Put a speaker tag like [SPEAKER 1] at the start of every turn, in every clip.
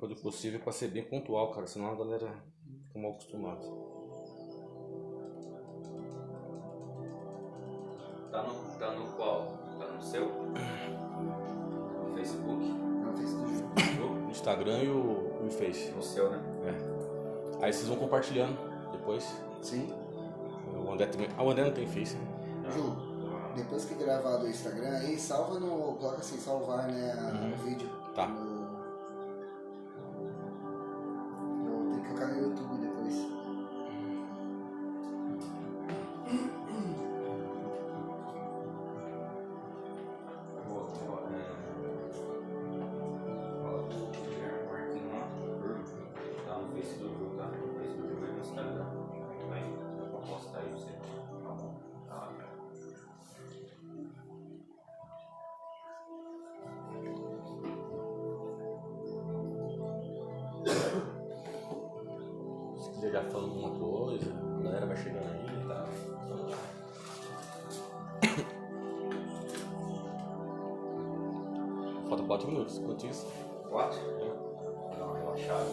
[SPEAKER 1] quando possível, para ser bem pontual, cara, senão a galera fica mal acostumada.
[SPEAKER 2] Tá no qual? Tá no seu? No Facebook?
[SPEAKER 3] Não, Facebook.
[SPEAKER 1] No Instagram e o Face.
[SPEAKER 2] No seu, né?
[SPEAKER 1] É. Aí vocês vão compartilhando depois.
[SPEAKER 3] Sim.
[SPEAKER 1] O André também. Ah, o André não tem Face, né?
[SPEAKER 3] Ju, depois que gravar do Instagram aí, salva no. Coloca assim, salvar, né? O vídeo.
[SPEAKER 1] Tá.
[SPEAKER 3] Eu vou ter que colocar no YouTube depois.
[SPEAKER 2] Tá no Facebook, tá? No Facebook e no Instagram. Vai postar aí pra você. Tá bom. Tá.
[SPEAKER 1] Se quiser já falando alguma coisa, a galera vai chegando aí, tá? Falta 4 minutos, enquanto isso.
[SPEAKER 2] 4? Dá uma relaxada.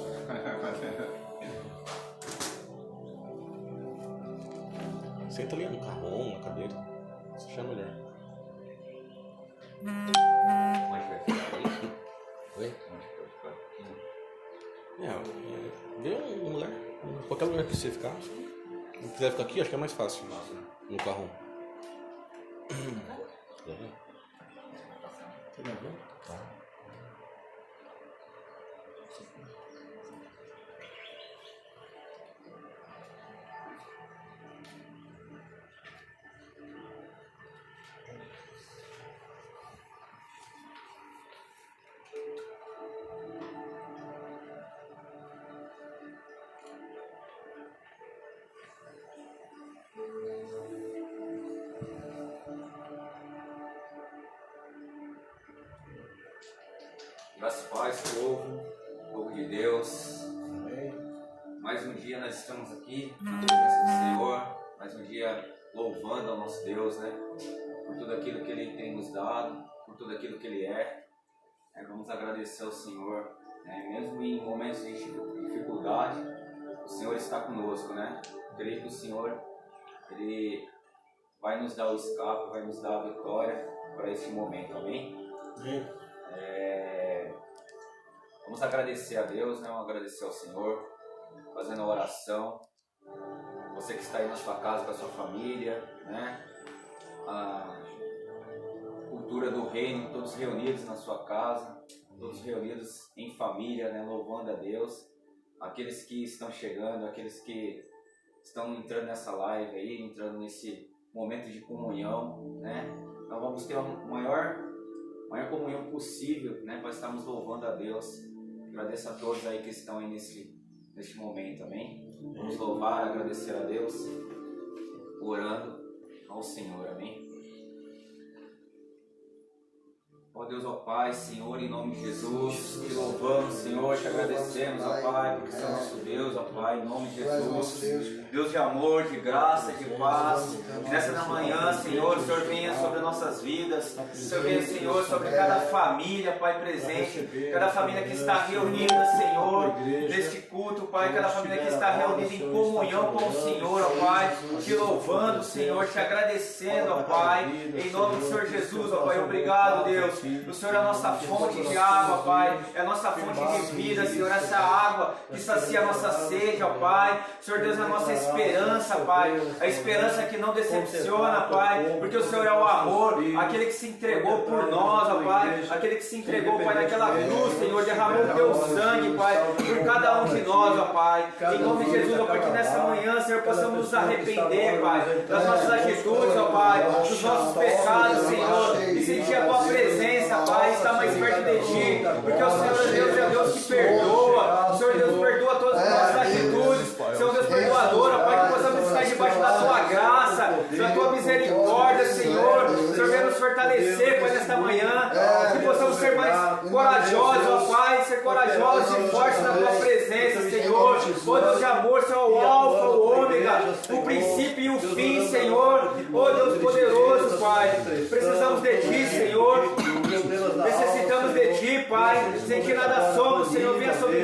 [SPEAKER 1] Senta ali no carrão, na cadeira. Você chama melhor.
[SPEAKER 2] Onde vai ficar aí?
[SPEAKER 1] Oi?
[SPEAKER 2] Onde vai ficar?
[SPEAKER 1] Vê um lugar. Qualquer lugar que você ficar. Se não quiser ficar aqui, acho que é mais fácil. No carrão. Tá vendo?
[SPEAKER 3] Você não viu?
[SPEAKER 1] Tá.
[SPEAKER 2] Graças a paz, povo de Deus. Mais um dia nós estamos aqui na presença do Senhor, mais um dia louvando ao nosso Deus, né? Por tudo aquilo que Ele tem nos dado, por tudo aquilo que Ele é. Vamos agradecer ao Senhor, né? Mesmo em momentos de dificuldade, o Senhor está conosco, né? Creio que o Senhor, Ele vai nos dar o escape, vai nos dar a vitória para este momento, amém? Vamos agradecer a Deus, né? Vamos agradecer ao Senhor, fazendo a oração. Você que está aí na sua casa com a sua família, né? A cultura do reino, todos reunidos na sua casa, todos reunidos em família, né? Louvando a Deus. Aqueles que estão chegando, aqueles que estão entrando nessa live aí, entrando nesse momento de comunhão, né? Então vamos ter a maior comunhão possível, né? Para estarmos louvando a Deus. Agradeço a todos aí que estão aí neste momento, amém? Vamos louvar, agradecer a Deus, orando ao Senhor, amém? Ó Deus, ó Pai, Senhor, em nome de Jesus, te louvamos, Senhor, te agradecemos, ó Pai, porque você é nosso Deus, ó Pai, em nome de Jesus. Deus de amor, de graça, de paz. Que nessa manhã, Senhor, o Senhor venha sobre nossas vidas. O Senhor venha, Senhor, sobre cada família, Pai, presente. Cada família que está reunida, Senhor, neste culto, Pai. Cada família que está reunida em comunhão com o Senhor, ó Pai. Te louvando, Senhor, te agradecendo, ó Pai. Em nome do Senhor Jesus, ó Pai. Obrigado, Deus. O Senhor é a nossa fonte de água, Pai. É a nossa fonte de vida, Senhor. Essa água que sacia a nossa sede, ó Pai. Senhor Deus, é a nossa esperança, Pai. A esperança que não decepciona, Pai. Porque o Senhor é o amor, aquele que se entregou por nós, ó Pai. Aquele que se entregou, Pai, naquela cruz, Senhor. Derramou o teu sangue, Pai, por cada um de nós, ó Pai. Em nome de Jesus, ó Pai, que nessa manhã, Senhor, possamos nos arrepender, Pai, das nossas atitudes, ó Pai, dos nossos pecados, Senhor. E sentir a tua presença, Pai, estar mais perto de Ti. Porque o Senhor Deus é Deus que perdoa. O Senhor Deus perdoa todas as nossas atitudes. Senhor Deus perdoador, ó Pai, que possamos estar debaixo da Tua graça, da Tua misericórdia, Senhor. Senhor, venha nos fortalecer, Pai, nesta manhã. Que possamos ser mais corajosos, ó Pai, ser corajosos e fortes na Tua presença, Senhor. Ó Deus de amor, Senhor, o alfa, o ômega, o princípio e o fim, Senhor. Ó Deus poderoso, Pai. Precisamos de Ti, Senhor. Necessitamos de Ti, Pai. Sem que nada somos, Senhor. Venha sobre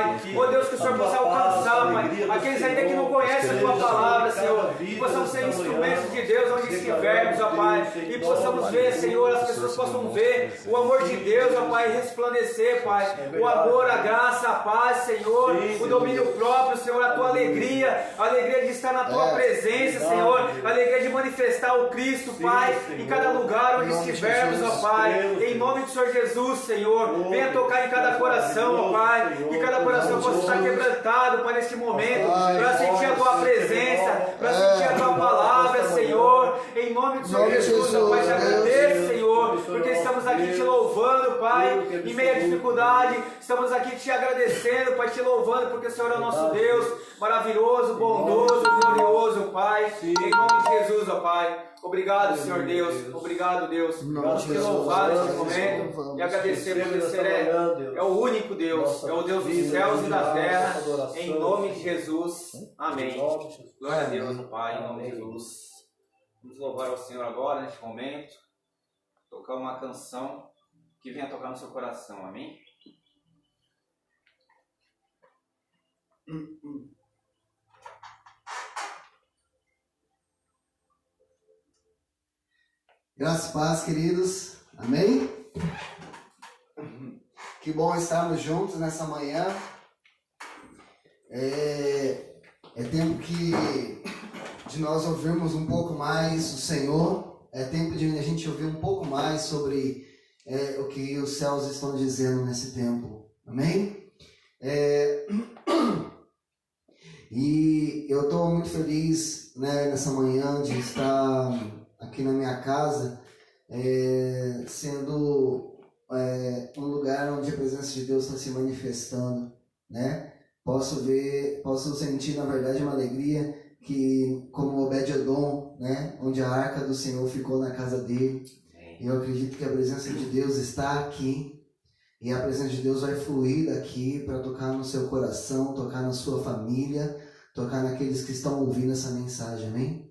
[SPEAKER 2] Pai. Ó Deus, que o Senhor possa alcançar, Pai, aqueles ainda que não conhecem a Tua palavra, Senhor. Que possamos ser instrumentos de Deus onde estivermos, ó Pai. E possamos ver, Senhor, as pessoas possam ver o amor de Deus, ó Pai, resplandecer, Pai. O amor, a graça, a paz, Senhor. O domínio próprio, Senhor, a Tua alegria. A alegria de estar na Tua presença, Senhor. A alegria de manifestar o Cristo, Pai, em cada lugar onde estivermos, ó Pai. Em nome do Senhor Jesus, Senhor. Venha tocar em cada coração, ó Pai. Que cada coração possa estar quebrantado, Pai, neste momento. Para sentir a Tua presença, para sentir a Tua palavra, Senhor. Em nome do Senhor Jesus, ó Pai, te agradeço, Senhor, porque estamos aqui te louvando, Pai, em meio à dificuldade. Estamos aqui te agradecendo, Pai, te louvando, porque o Senhor é o nosso Deus, maravilhoso, bondoso, glorioso, Pai. Em nome de Jesus, ó Pai. Obrigado, Senhor Deus. Obrigado, Deus. Vamos te louvar neste momento e agradecer porque você é o único Deus, é o Deus dos céus e da terra. Em nome de Jesus. Amém. Glória a Deus, Pai, em nome de Jesus. Vamos louvar ao Senhor agora, neste momento. Tocar uma canção que venha tocar no seu coração. Amém?
[SPEAKER 3] Graças e paz, queridos. Amém? Que bom estarmos juntos nessa manhã. É tempo de nós ouvirmos um pouco mais o Senhor. É tempo de a gente ouvir um pouco mais sobre o que os céus estão dizendo nesse tempo. Amém? E eu estou muito feliz, né, nessa manhã de estar aqui na minha casa, sendo um lugar onde a presença de Deus está se manifestando, né? Posso sentir, na verdade, uma alegria que, como Obed-Edom, né, onde a arca do Senhor ficou na casa dele. Eu acredito que a presença de Deus está aqui e a presença de Deus vai fluir daqui para tocar no seu coração, tocar na sua família, tocar naqueles que estão ouvindo essa mensagem, amém?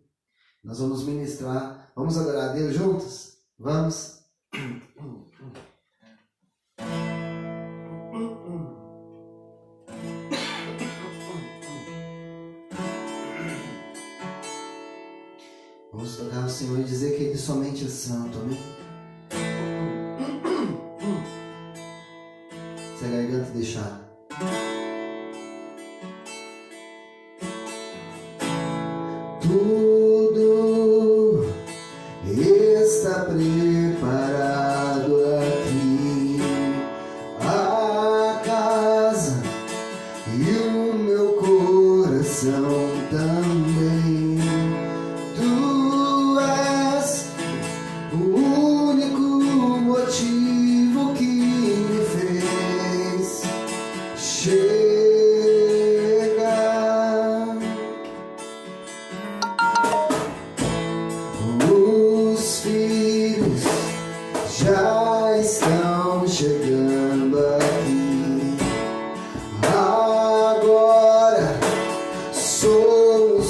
[SPEAKER 3] Nós vamos ministrar, vamos adorar a Deus juntos? Vamos? Vamos tocar ao Senhor e dizer que Ele somente é santo, amém? Se a garganta deixar. Tudo está preparado aqui, a casa e o meu coração também. Tu és o único motivo que me fez chegar. Os filhos já estão chegando aqui. Agora sou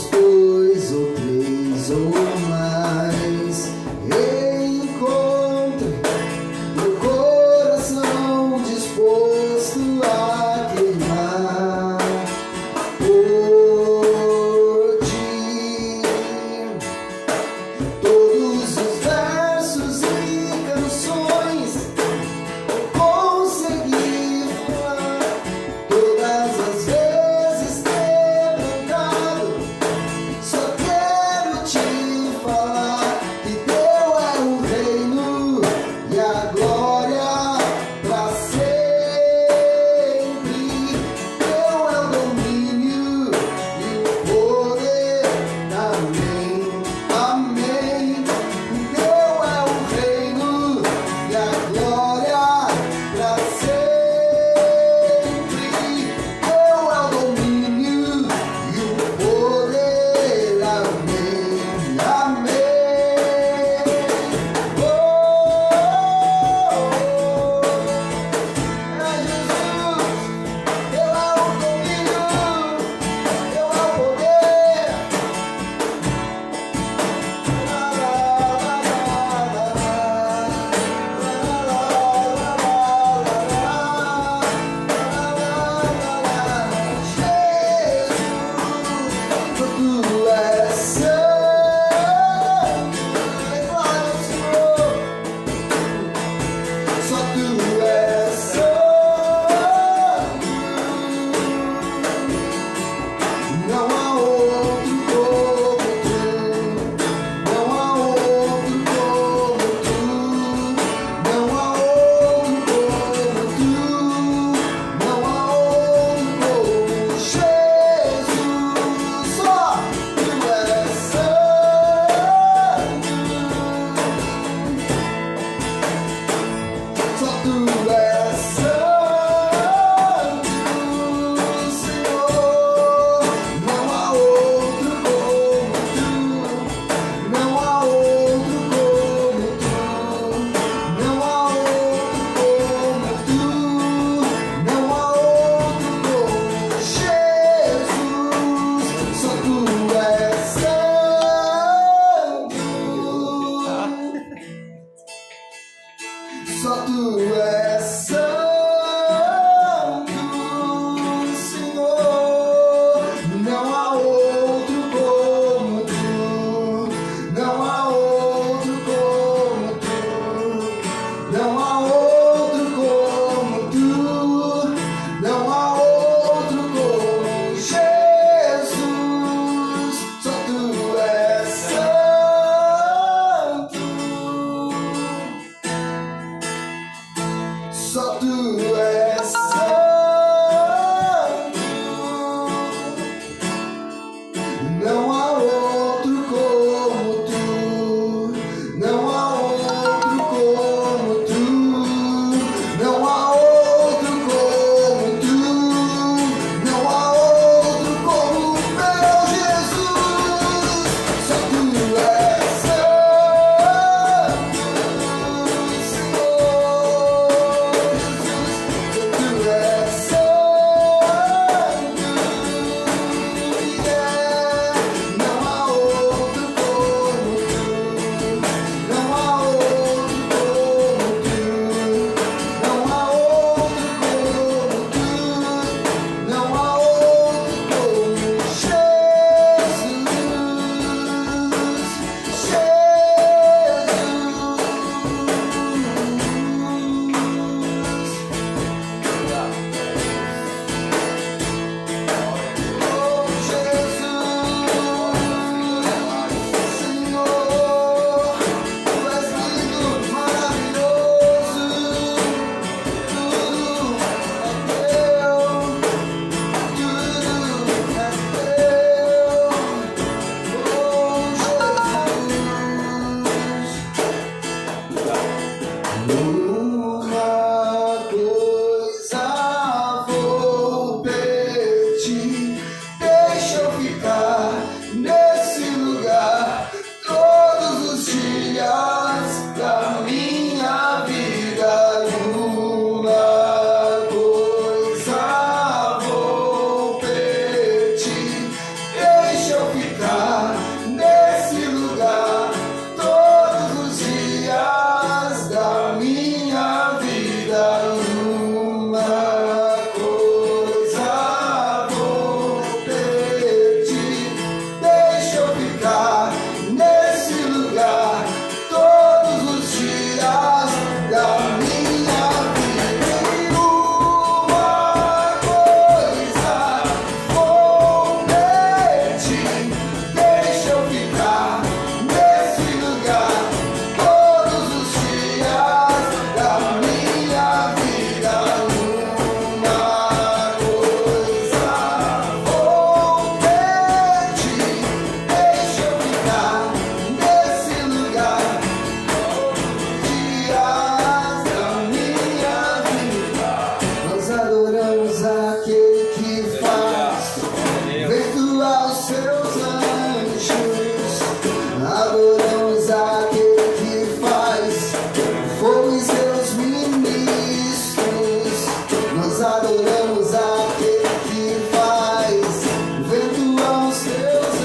[SPEAKER 3] adoramos aquele que faz vento aos teus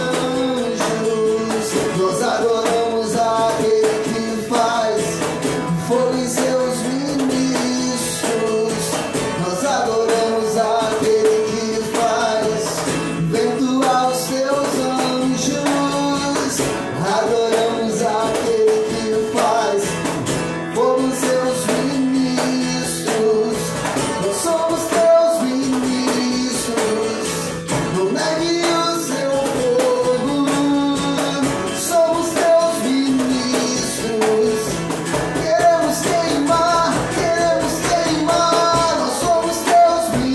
[SPEAKER 3] anjos. Nós adoramos aquele que faz fogo em seus ministros. Nós adoramos aquele que faz vento aos teus anjos. Adoramos aquele que faz fogo em seus ministros. Nós somos teus ministros. Não negue o seu povo. Somos teus ministros. Queremos queimar. Nós somos teus ministros.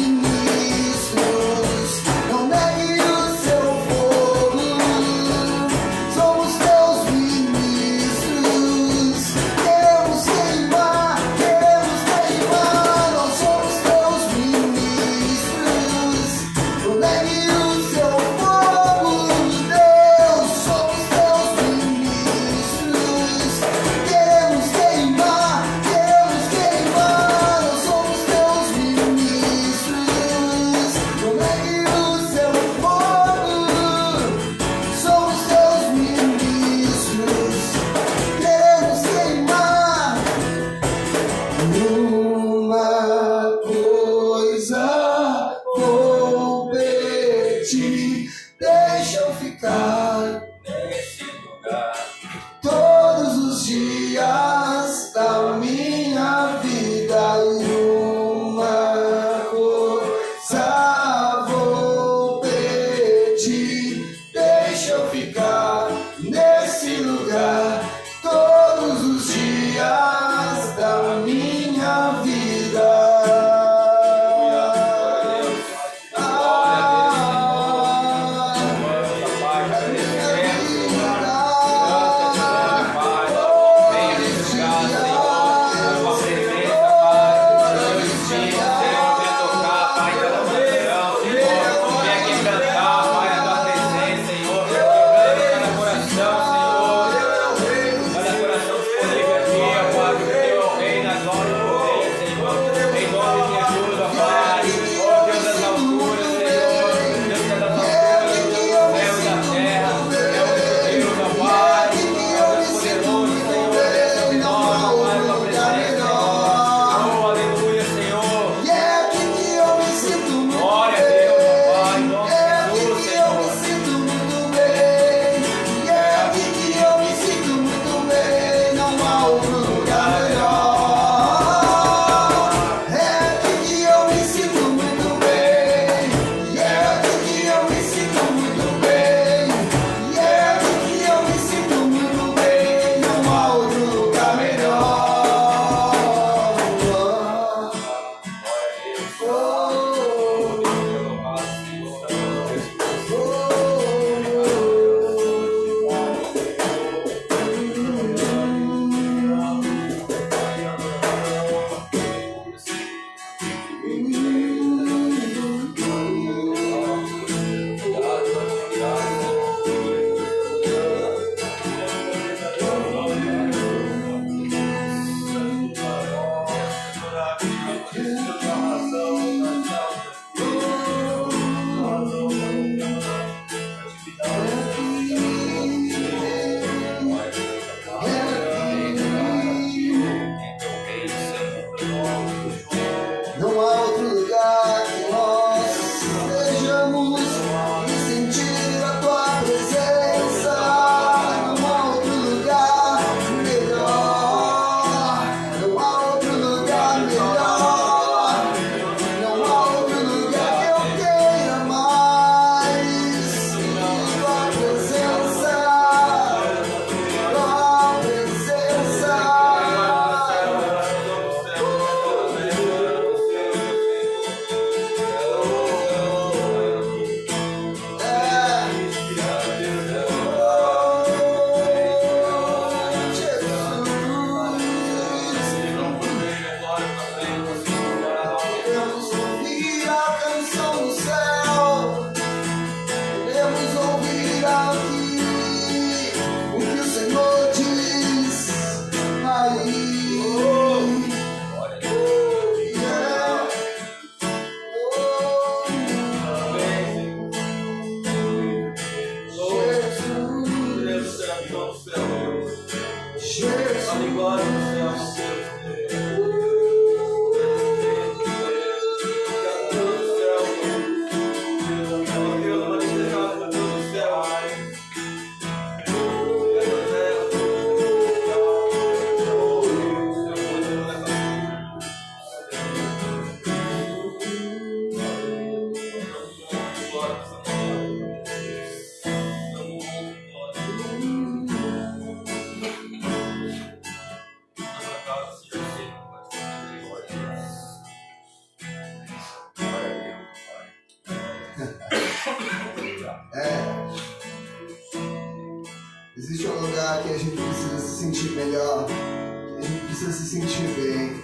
[SPEAKER 3] que a gente precisa se sentir melhor, que a gente precisa se sentir bem.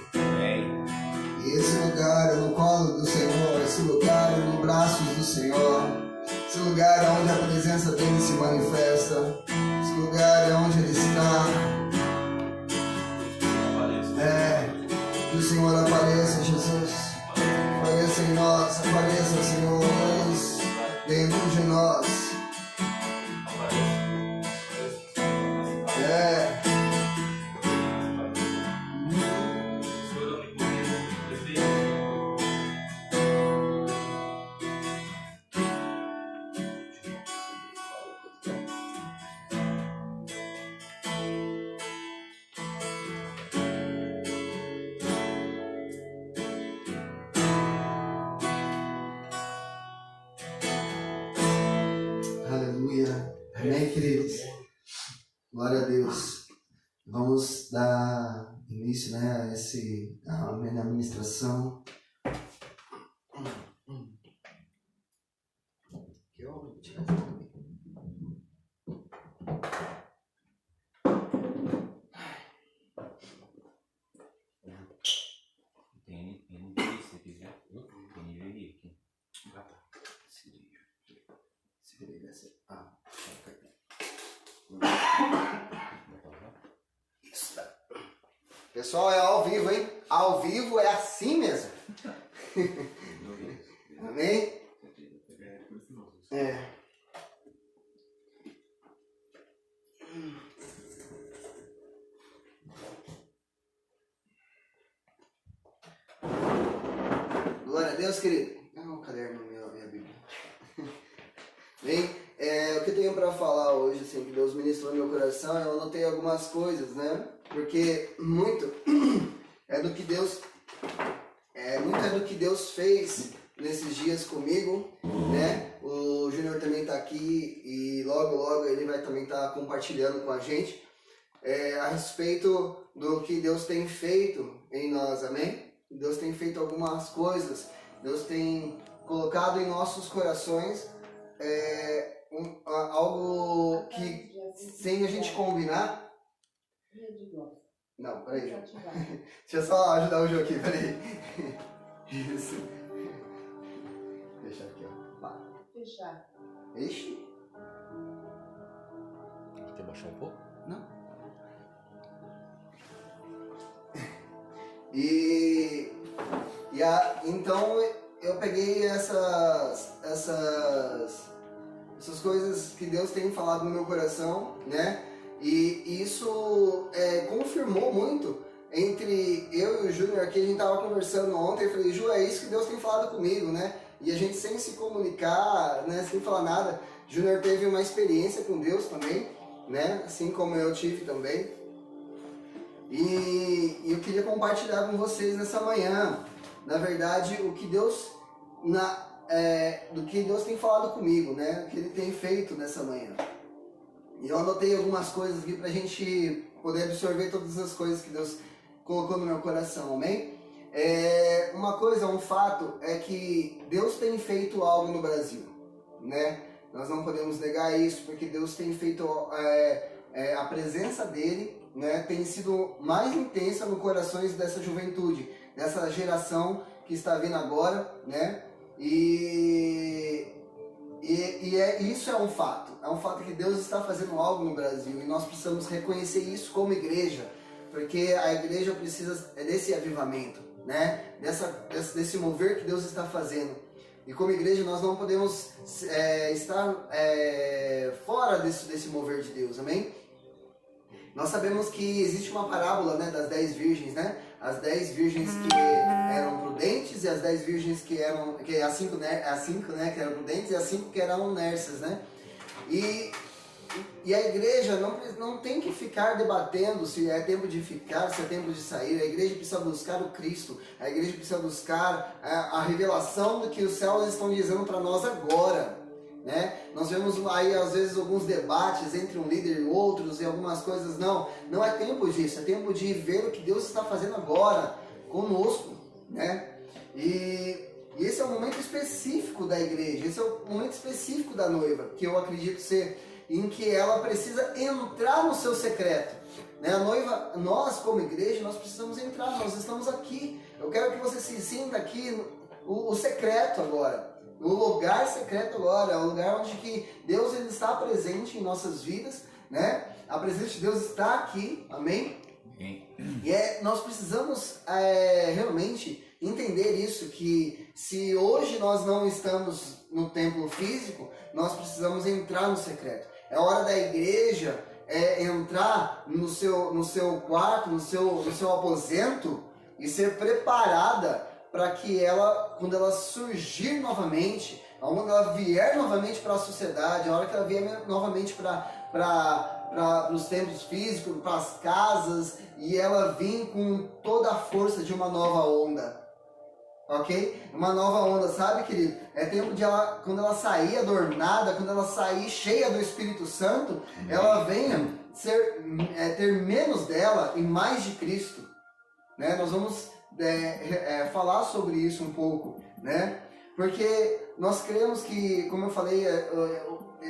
[SPEAKER 3] E esse lugar é no colo do Senhor, esse lugar é nos braços do Senhor, esse lugar é onde a presença dele se manifesta, esse lugar é onde ele está. Que o Senhor apareça, Jesus. Apareça em nós, apareça, Senhor, dentro de nós. Amém, queridos? Glória a Deus. Vamos dar início, né, a minha ministração. Pessoal, é ao vivo, hein? Ao vivo é assim mesmo. Amém? Glória a Deus, querido. Um caderno meu, minha Bíblia. Bem, o que eu tenho para falar hoje, assim, que Deus ministrou no meu coração, eu anotei algumas coisas, né? Porque muito é do que Deus fez nesses dias comigo, né? O Júnior também está aqui e logo ele vai também estar compartilhando com a gente a respeito do que Deus tem feito em nós, amém? Deus tem feito algumas coisas, Deus tem colocado em nossos corações algo que, sem a gente combinar. Não, peraí, João. Deixa eu só ajudar o João aqui, peraí. Isso. Fechar aqui, ó. Pá.
[SPEAKER 4] Fechar.
[SPEAKER 3] Ixi.
[SPEAKER 1] Quer baixar um pouco?
[SPEAKER 3] Não. Então eu peguei essas coisas que Deus tem falado no meu coração, né? E isso confirmou muito entre eu e o Júnior aqui. A gente tava conversando ontem, eu falei, Ju, é isso que Deus tem falado comigo, né? E a gente sem se comunicar, né, sem falar nada, Júnior teve uma experiência com Deus também, né? Assim como eu tive também. E eu queria compartilhar com vocês nessa manhã, na verdade, o que Deus do que Deus tem falado comigo, né? O que Ele tem feito nessa manhã. E eu anotei algumas coisas aqui pra gente poder absorver todas as coisas que Deus colocou no meu coração, amém? Uma coisa, um fato, é que Deus tem feito algo no Brasil, né? Nós não podemos negar isso, porque Deus tem feito a presença dele, né? Tem sido mais intensa nos corações dessa juventude, dessa geração que está vindo agora, né? Isso é um fato que Deus está fazendo algo no Brasil e nós precisamos reconhecer isso como igreja, porque a igreja precisa desse avivamento, né? Desse mover que Deus está fazendo. E como igreja nós não podemos estar fora desse mover de Deus, amém? Nós sabemos que existe uma parábola, né, das 10 virgens, né? As 10 virgens que eram prudentes e as 10 virgens as 5, né, que eram prudentes e as 5 que eram nécias, né? E a igreja não tem que ficar debatendo se é tempo de ficar, se é tempo de sair. A igreja precisa buscar o Cristo. A igreja precisa buscar a revelação do que os céus estão dizendo para nós agora, né? Nós vemos aí às vezes alguns debates entre um líder e outros e algumas coisas. Não é tempo disso. É tempo de ver o que Deus está fazendo agora conosco, né? E esse é um momento específico da igreja. Esse é o momento específico da noiva, que eu acredito ser em que ela precisa entrar no seu secreto. Né? A noiva, nós como igreja, nós precisamos entrar, nós estamos aqui. Eu quero que você se sinta aqui, o secreto agora. O lugar secreto agora, é o lugar onde que Deus ele está presente em nossas vidas, né? A presença de Deus está aqui, amém? E nós precisamos realmente entender isso, que se hoje nós não estamos no templo físico, nós precisamos entrar no secreto. É hora da igreja entrar no seu quarto, no seu aposento e ser preparada para que ela, quando ela surgir novamente, quando ela vier novamente para a sociedade, a hora que ela vier novamente para os templos físicos, para as casas, e ela vir com toda a força de uma nova onda. Ok? Uma nova onda, sabe, querido? É tempo de ela, quando ela sair adornada, quando ela sair cheia do Espírito Santo, ela venha ter menos dela e mais de Cristo. Né? Nós vamos falar sobre isso um pouco, né? Porque nós cremos que, como eu falei,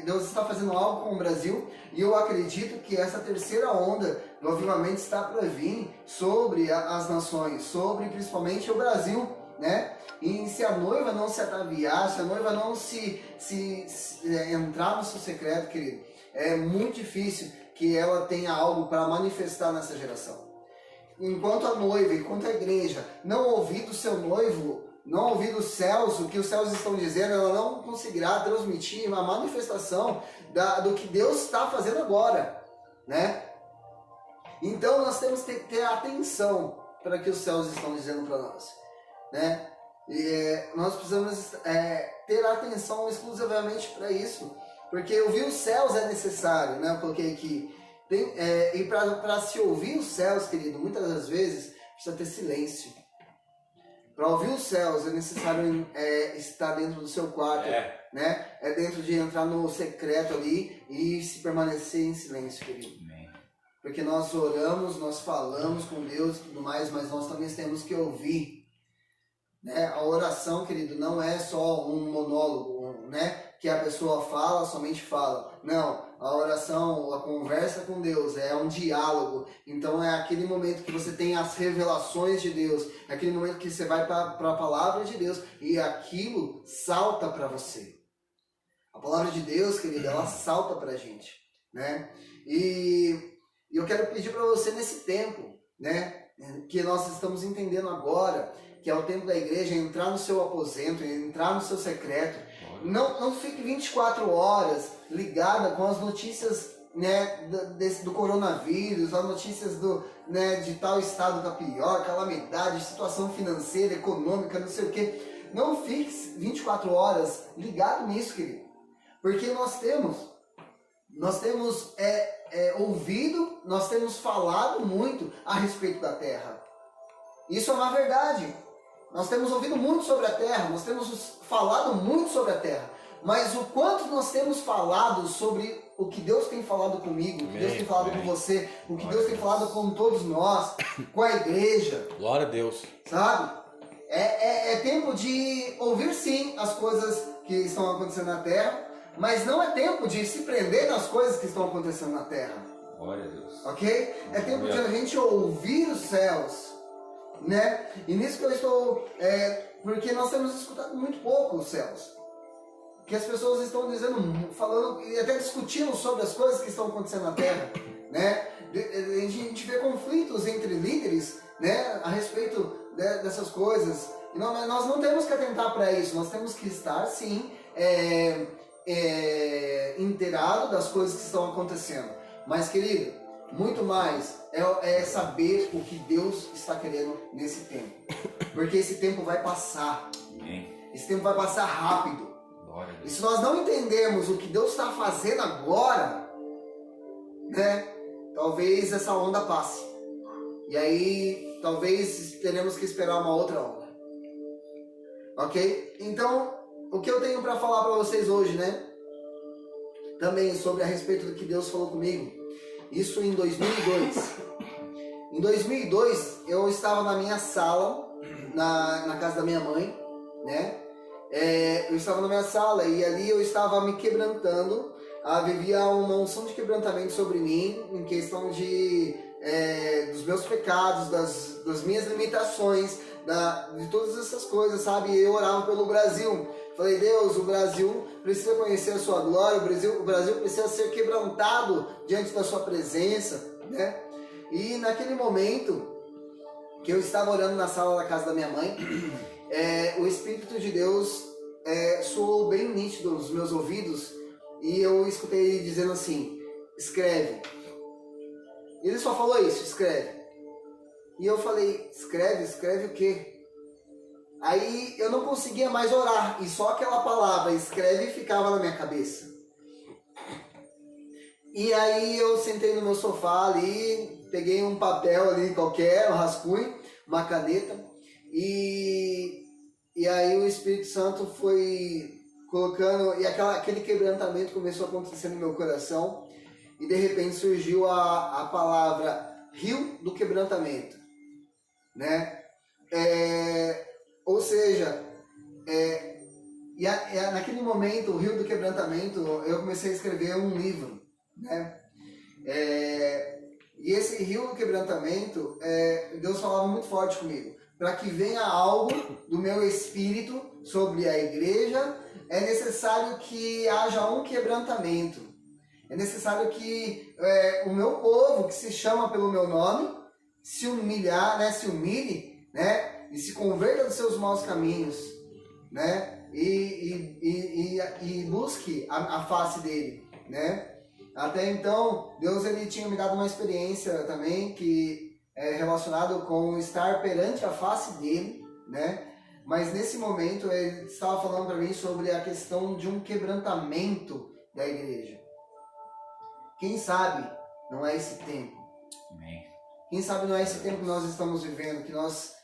[SPEAKER 3] Deus está fazendo algo com o Brasil, e eu acredito que essa terceira onda do avivamento está para vir sobre as nações, sobre principalmente o Brasil, né? E se a noiva não se ataviar, se a noiva não se entrar no seu secreto, querido, é muito difícil que ela tenha algo para manifestar nessa geração. Enquanto a noiva, enquanto a igreja não ouvir do seu noivo, não ouvir dos céus, o que os céus estão dizendo, ela não conseguirá transmitir uma manifestação do que Deus está fazendo agora, né? Então nós temos que ter atenção para o que os céus estão dizendo para nós, né? E nós precisamos ter atenção exclusivamente para isso, porque ouvir os céus é necessário, né? Eu coloquei aqui. E para se ouvir os céus, querido, muitas das vezes precisa ter silêncio. Para ouvir os céus é necessário estar dentro do seu quarto, né? É dentro de entrar no secreto ali e se permanecer em silêncio, querido. Porque nós oramos, nós falamos com Deus e tudo mais, mas nós também temos que ouvir. Né? A oração, querido, não é só um monólogo, né? Que a pessoa fala, somente fala. Não, a oração, a conversa com Deus é um diálogo. Então é aquele momento que você tem as revelações de Deus, é aquele momento que você vai para a palavra de Deus e aquilo salta para você. A palavra de Deus, querido, ela salta para a gente, né? E eu quero pedir para você nesse tempo, né? Que nós estamos entendendo agora, que é o tempo da igreja, entrar no seu aposento, entrar no seu secreto. Não fique 24 horas ligada com as notícias, né, do coronavírus, as notícias de tal estado da pior, calamidade, situação financeira, econômica, não sei o que. Não fique 24 horas ligado nisso, querido. Porque nós temos ouvido, nós temos falado muito a respeito da terra. Isso é uma verdade. Nós temos ouvido muito sobre a terra, nós temos falado muito sobre a terra, mas o quanto nós temos falado sobre o que Deus tem falado comigo, o que Deus tem falado com você, o que Deus tem falado com todos nós, com a igreja.
[SPEAKER 1] Glória a Deus.
[SPEAKER 3] Sabe? É tempo de ouvir sim as coisas que estão acontecendo na terra, mas não é tempo de se prender nas coisas que estão acontecendo na terra.
[SPEAKER 2] Glória a Deus.
[SPEAKER 3] Ok? É tempo de a gente ouvir os céus. Né? E nisso que eu estou, porque nós temos escutado muito pouco os céus, que as pessoas estão dizendo, falando e até discutindo sobre as coisas que estão acontecendo na terra, né? A gente vê conflitos entre líderes, né, a respeito dessas coisas. E nós não temos que atentar para isso, nós temos que estar sim inteirado das coisas que estão acontecendo. Mas, querido, muito mais é saber o que Deus está querendo nesse tempo. Porque esse tempo vai passar. Esse tempo vai passar rápido. E se nós não entendermos o que Deus está fazendo agora, né, talvez essa onda passe. E aí, talvez teremos que esperar uma outra onda. Ok? Então, o que eu tenho para falar para vocês hoje, né? Também sobre a respeito do que Deus falou comigo. Isso em 2002. Em 2002, eu estava na minha sala, na casa da minha mãe, né? Eu estava na minha sala e ali eu estava me quebrantando vivia uma unção de quebrantamento sobre mim, em questão dos meus pecados, das minhas limitações, de todas essas coisas, sabe? Eu orava pelo Brasil. Falei, Deus, o Brasil precisa conhecer a sua glória, o Brasil precisa ser quebrantado diante da sua presença, né? E naquele momento que eu estava orando na sala da casa da minha mãe, o Espírito de Deus soou bem nítido nos meus ouvidos, e eu escutei ele dizendo assim, escreve. Ele só falou isso, escreve. E eu falei, escreve o quê? Aí eu não conseguia mais orar, e só aquela palavra, escreve, ficava na minha cabeça. E aí eu sentei no meu sofá ali, peguei um papel ali qualquer, um rascunho, uma caneta, e aí o Espírito Santo foi colocando, e aquele quebrantamento começou a acontecer no meu coração, e de repente surgiu a palavra rio do quebrantamento, né? Ou seja, naquele momento, o rio do quebrantamento, eu comecei a escrever um livro, né? E esse rio do quebrantamento, Deus falava muito forte comigo, para que venha algo do meu espírito sobre a igreja, é necessário que haja um quebrantamento. É necessário que o meu povo, que se chama pelo meu nome, se humilhar, né? Se humilhe, né? E se converta dos seus maus caminhos, né? E busque a face dele, né? Até então, Deus ele tinha me dado uma experiência também que é relacionado com estar perante a face dele, né? Mas nesse momento ele estava falando para mim sobre a questão de um quebrantamento da igreja. Quem sabe não é esse tempo?
[SPEAKER 2] Amém.
[SPEAKER 3] Quem sabe não é esse tempo que nós estamos vivendo, que nós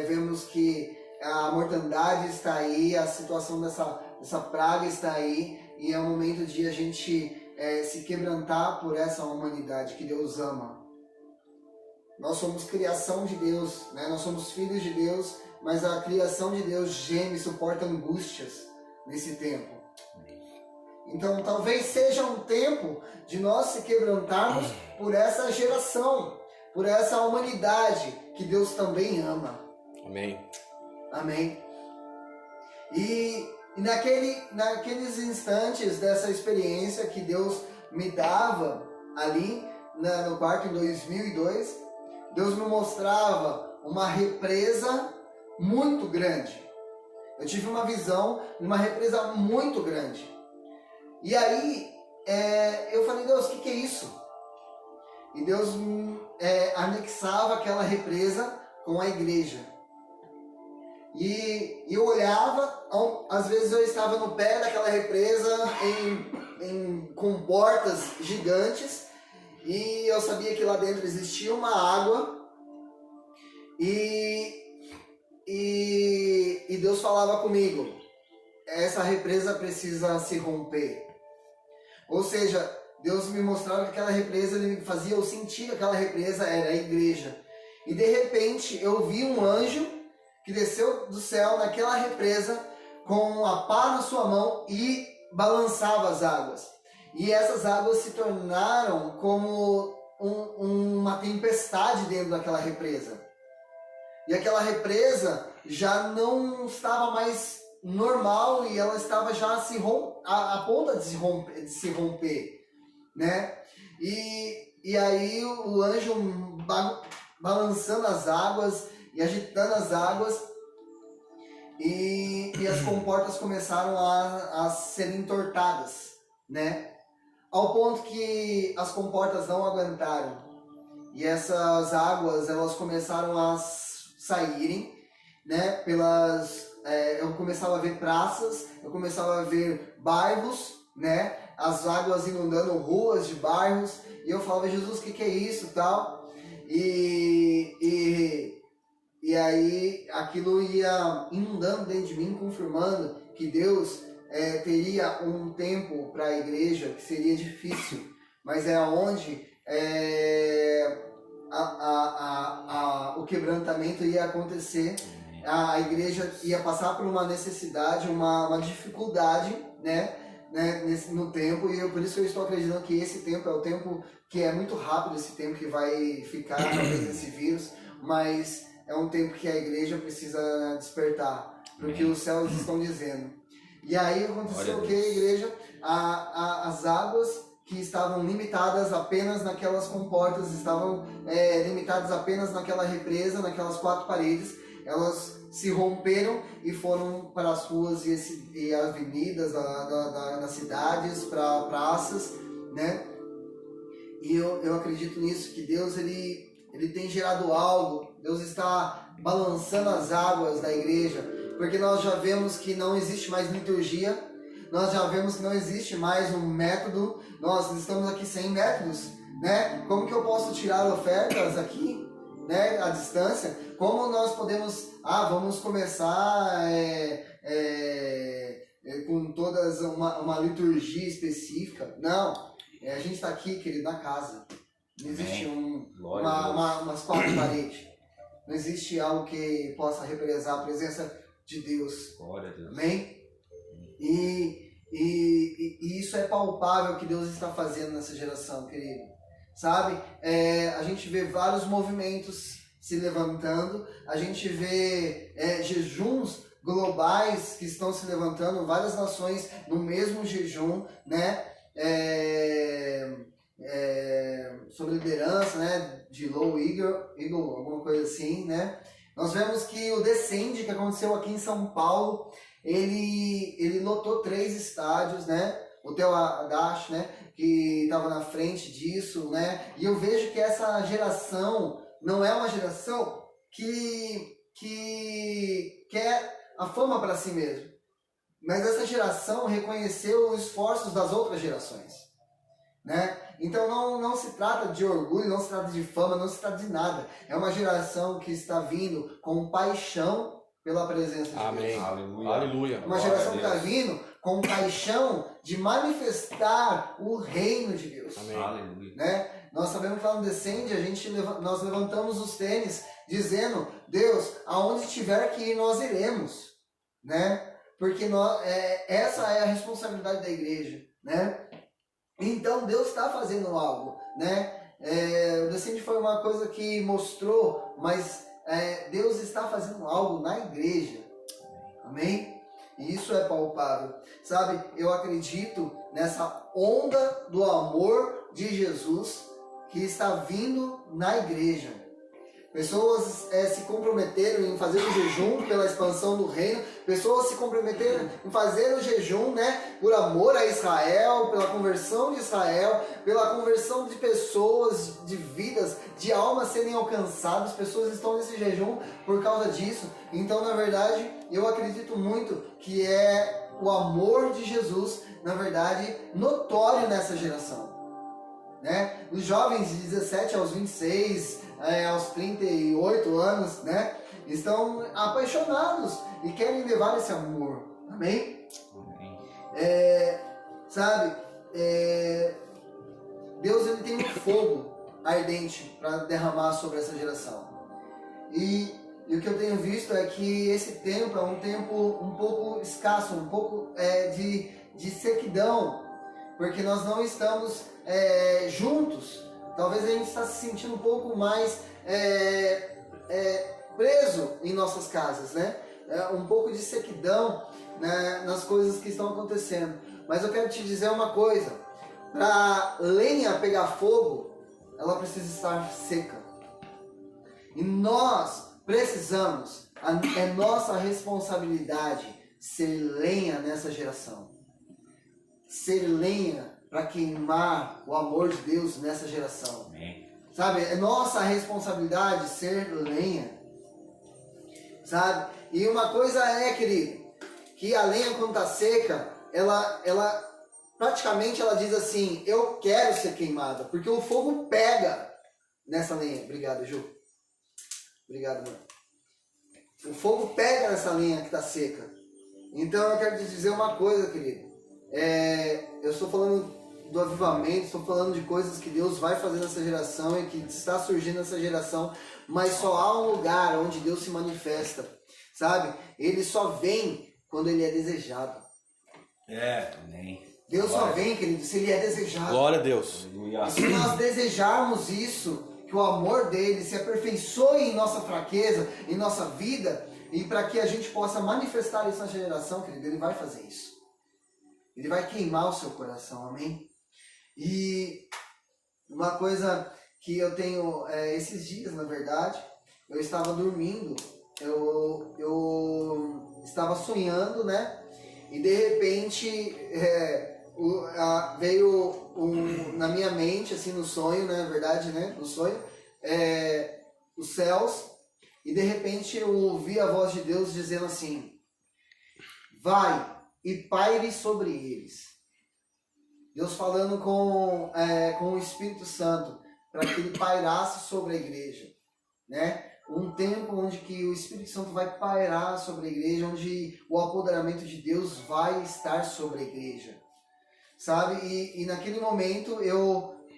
[SPEAKER 3] vemos que a mortandade está aí, a situação dessa praga está aí, e é o momento de a gente se quebrantar por essa humanidade que Deus ama. Nós somos criação de Deus, né? Nós somos filhos de Deus, mas a criação de Deus geme e suporta angústias nesse tempo. Então talvez seja um tempo de nós se quebrantarmos por essa geração, por essa humanidade que Deus também ama.
[SPEAKER 1] Amém.
[SPEAKER 3] Amém. E naqueles instantes dessa experiência que Deus me dava ali no quarto em 2002, Deus me mostrava uma represa muito grande. Eu tive uma visão de uma represa muito grande. E aí eu falei, Deus, o que é isso? E Deus anexava aquela represa com a igreja. E eu olhava, às vezes eu estava no pé daquela represa com portas gigantes, e eu sabia que lá dentro existia uma água, e Deus falava comigo, essa represa precisa se romper. Ou seja, Deus me mostrava que aquela represa, ele fazia eu sentir que aquela represa era a igreja. E de repente eu vi um anjo que desceu do céu naquela represa com a pá na sua mão e balançava as águas. E essas águas se tornaram como uma tempestade dentro daquela represa. E aquela represa já não estava mais normal, e ela estava já a ponto de se romper, né? E aí o anjo balançando as águas e agitando as águas, e as comportas começaram a serem entortadas, né? Ao ponto que as comportas não aguentaram, e essas águas elas começaram a saírem, né? Eu começava a ver praças, eu começava a ver bairros, né? As águas inundando ruas de bairros, e eu falava, Jesus, o que é isso, tal? E aí aquilo ia inundando dentro de mim, confirmando que Deus teria um tempo para a igreja que seria difícil, mas é onde o quebrantamento ia acontecer. A igreja ia passar por uma necessidade, uma dificuldade, né? né, no tempo, e por isso que eu estou acreditando que esse tempo é o tempo que é muito rápido, esse tempo que vai ficar, talvez, esse vírus, mas é um tempo que a igreja precisa despertar, porque os céus estão dizendo. E aí aconteceu que a igreja, as águas que estavam limitadas apenas naquelas comportas, estavam limitadas apenas naquela represa, naquelas 4 paredes, elas se romperam e foram para as ruas e avenidas das cidades, para praças, né? E eu acredito nisso, que Deus ele tem gerado algo, Deus está balançando as águas da igreja, porque nós já vemos que não existe mais liturgia, nós já vemos que não existe mais um método, nós estamos aqui sem métodos, né? Como que eu posso tirar ofertas aqui, né, à distância? Como nós podemos, vamos começar com todas uma liturgia específica? Não, a gente está aqui, querido, na casa. Não existe umas 4 paredes. Não existe algo que possa representar a presença de Deus.
[SPEAKER 2] Glória a Deus.
[SPEAKER 3] Amém? E isso é palpável que Deus está fazendo nessa geração, querido. Sabe? A gente vê vários movimentos se levantando, a gente vê jejuns globais que estão se levantando, várias nações no mesmo jejum, né? Sob liderança, né, de Low Eagle, alguma coisa assim, né? Nós vemos que o Descende, que aconteceu aqui em São Paulo, ele lotou 3 estádios, né? O Theo Agache, né, que estava na frente disso, né? E eu vejo que essa geração não é uma geração que quer a fama para si mesmo, mas essa geração reconheceu os esforços das outras gerações, né? Então não se trata de orgulho, não se trata de fama, não se trata de nada. É uma geração que está vindo com paixão pela presença de
[SPEAKER 1] Amém.
[SPEAKER 3] Deus.
[SPEAKER 1] Aleluia. Aleluia.
[SPEAKER 3] Uma geração que está vindo com paixão de manifestar o reino de Deus.
[SPEAKER 1] Amém.
[SPEAKER 2] Aleluia.
[SPEAKER 3] Né? Nós sabemos que lá no Descende, nós levantamos os tênis dizendo: Deus, aonde tiver que ir, nós iremos. Né? Porque essa é a responsabilidade da igreja. Né? Então Deus está fazendo algo. Né? O Descende foi uma coisa que mostrou, mas Deus está fazendo algo na igreja. Amém? E isso é palpável. Sabe, eu acredito nessa onda do amor de Jesus que está vindo na igreja. Pessoas se comprometeram em fazer o jejum pela expansão do reino. Pessoas se comprometeram em fazer o jejum, né, por amor a Israel, pela conversão de Israel, pela conversão de pessoas, de vidas, de almas serem alcançadas. Pessoas estão nesse jejum por causa disso. Então, na verdade, eu acredito muito que é o amor de Jesus, na verdade, notório nessa geração. Né? Os jovens de 17 aos 26, aos 38 anos, né, estão apaixonados e querem levar esse amor. Amém?
[SPEAKER 2] Amém.
[SPEAKER 3] Sabe, Deus ele tem um fogo ardente para derramar sobre essa geração. E o que eu tenho visto é que esse tempo é um tempo um pouco escasso, um pouco de sequidão, porque nós não estamos juntos. Talvez a gente está se sentindo um pouco mais preso em nossas casas, né? Um pouco de sequidão, né, nas coisas que estão acontecendo. Mas eu quero te dizer uma coisa: para lenha pegar fogo, ela precisa estar seca. E nós precisamos, é nossa responsabilidade ser lenha nessa geração. Ser lenha para queimar o amor de Deus nessa geração.
[SPEAKER 2] Amém.
[SPEAKER 3] Sabe, é nossa responsabilidade ser lenha. Sabe? E uma coisa querido, que a lenha quando está seca, ela praticamente ela diz assim: eu quero ser queimada, porque o fogo pega nessa lenha. Obrigado, Ju. Obrigado, mano. O fogo pega nessa lenha que está seca. Então eu quero te dizer uma coisa, querido. Eu estou falando do avivamento, estou falando de coisas que Deus vai fazer nessa geração e que está surgindo nessa geração, mas só há um lugar onde Deus se manifesta, sabe? Ele só vem quando ele é desejado.
[SPEAKER 2] Amém.
[SPEAKER 3] Deus só vem, querido, se Ele é desejado.
[SPEAKER 1] Glória a Deus.
[SPEAKER 3] E se nós desejarmos isso, que o amor dele se aperfeiçoe em nossa fraqueza, em nossa vida, e para que a gente possa manifestar isso na geração, querido, Ele vai fazer isso. Ele vai queimar o seu coração, amém? E uma coisa que eu tenho, esses dias, na verdade, eu estava dormindo, eu estava sonhando, né? E de repente veio na minha mente, assim, no sonho, né? Na verdade, né? No sonho, os céus, e de repente eu ouvi a voz de Deus dizendo assim: vai e paire sobre eles. Deus falando com o Espírito Santo para que ele pairasse sobre a igreja, né? Um tempo onde que o Espírito Santo vai pairar sobre a igreja, onde o apoderamento de Deus vai estar sobre a igreja, sabe? E naquele momento,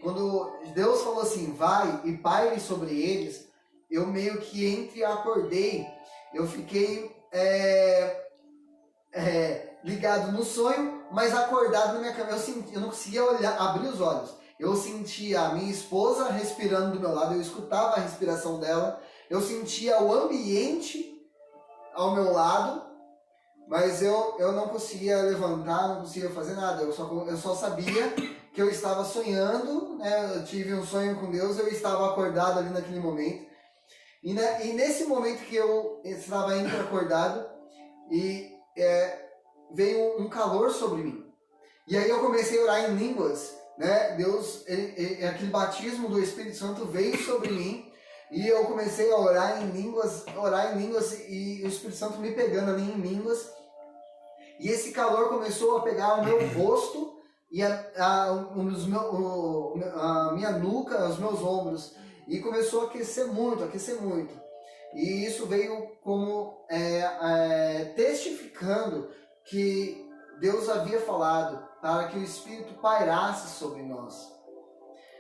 [SPEAKER 3] quando Deus falou assim, vai e paire sobre eles, eu meio que acordei, eu fiquei ligado no sonho, mas acordado na minha cama. Eu não conseguia abrir os olhos. Eu sentia a minha esposa respirando do meu lado, eu escutava a respiração dela, eu sentia o ambiente ao meu lado, mas eu não conseguia levantar, não conseguia fazer nada. Eu só sabia que eu estava sonhando, né? Eu tive um sonho com Deus, eu estava acordado ali naquele momento. E nesse momento que eu estava ainda acordado, veio um calor sobre mim. E aí eu comecei a orar em línguas, né? Deus, aquele batismo do Espírito Santo veio sobre mim. E eu comecei a orar em línguas, e o Espírito Santo me pegando ali em línguas. E esse calor começou a pegar o meu rosto e a minha nuca, os meus ombros. E começou a aquecer muito. E isso veio como testificando que Deus havia falado para que o Espírito pairasse sobre nós.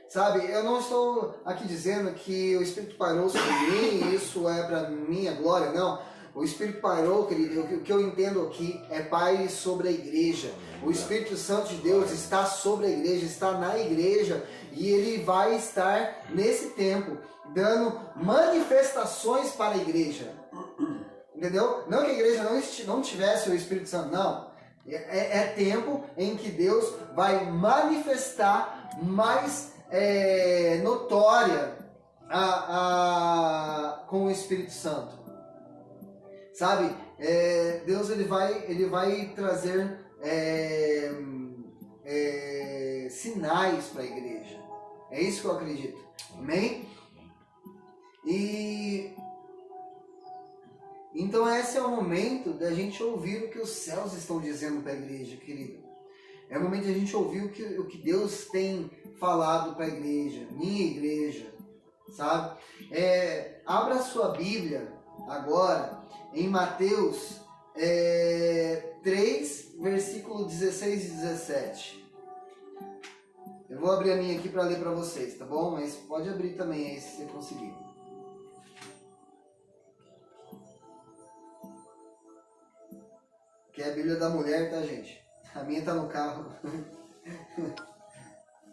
[SPEAKER 3] Sabe, eu não estou aqui dizendo que o Espírito pairou sobre mim, isso é para minha glória, não. O Espírito pairou, querido, o que eu entendo aqui é paire sobre a igreja. O Espírito Santo de Deus está sobre a igreja, está na igreja, e ele vai estar nesse tempo dando manifestações para a igreja. Entendeu? Não que a igreja não tivesse o Espírito Santo, não. É tempo em que Deus vai manifestar mais notória com o Espírito Santo, sabe? Deus ele vai trazer sinais para a igreja. É isso que eu acredito. Amém? E então esse é o momento da gente ouvir o que os céus estão dizendo para a igreja, querido. É o momento da gente ouvir o que Deus tem falado para a igreja, minha igreja, sabe? Abra a sua Bíblia agora em Mateus 3, versículo 16 e 17. Eu vou abrir a minha aqui para ler para vocês, tá bom? Mas pode abrir também aí se você conseguir. Que é a Bíblia da mulher, tá, gente? A minha tá no carro.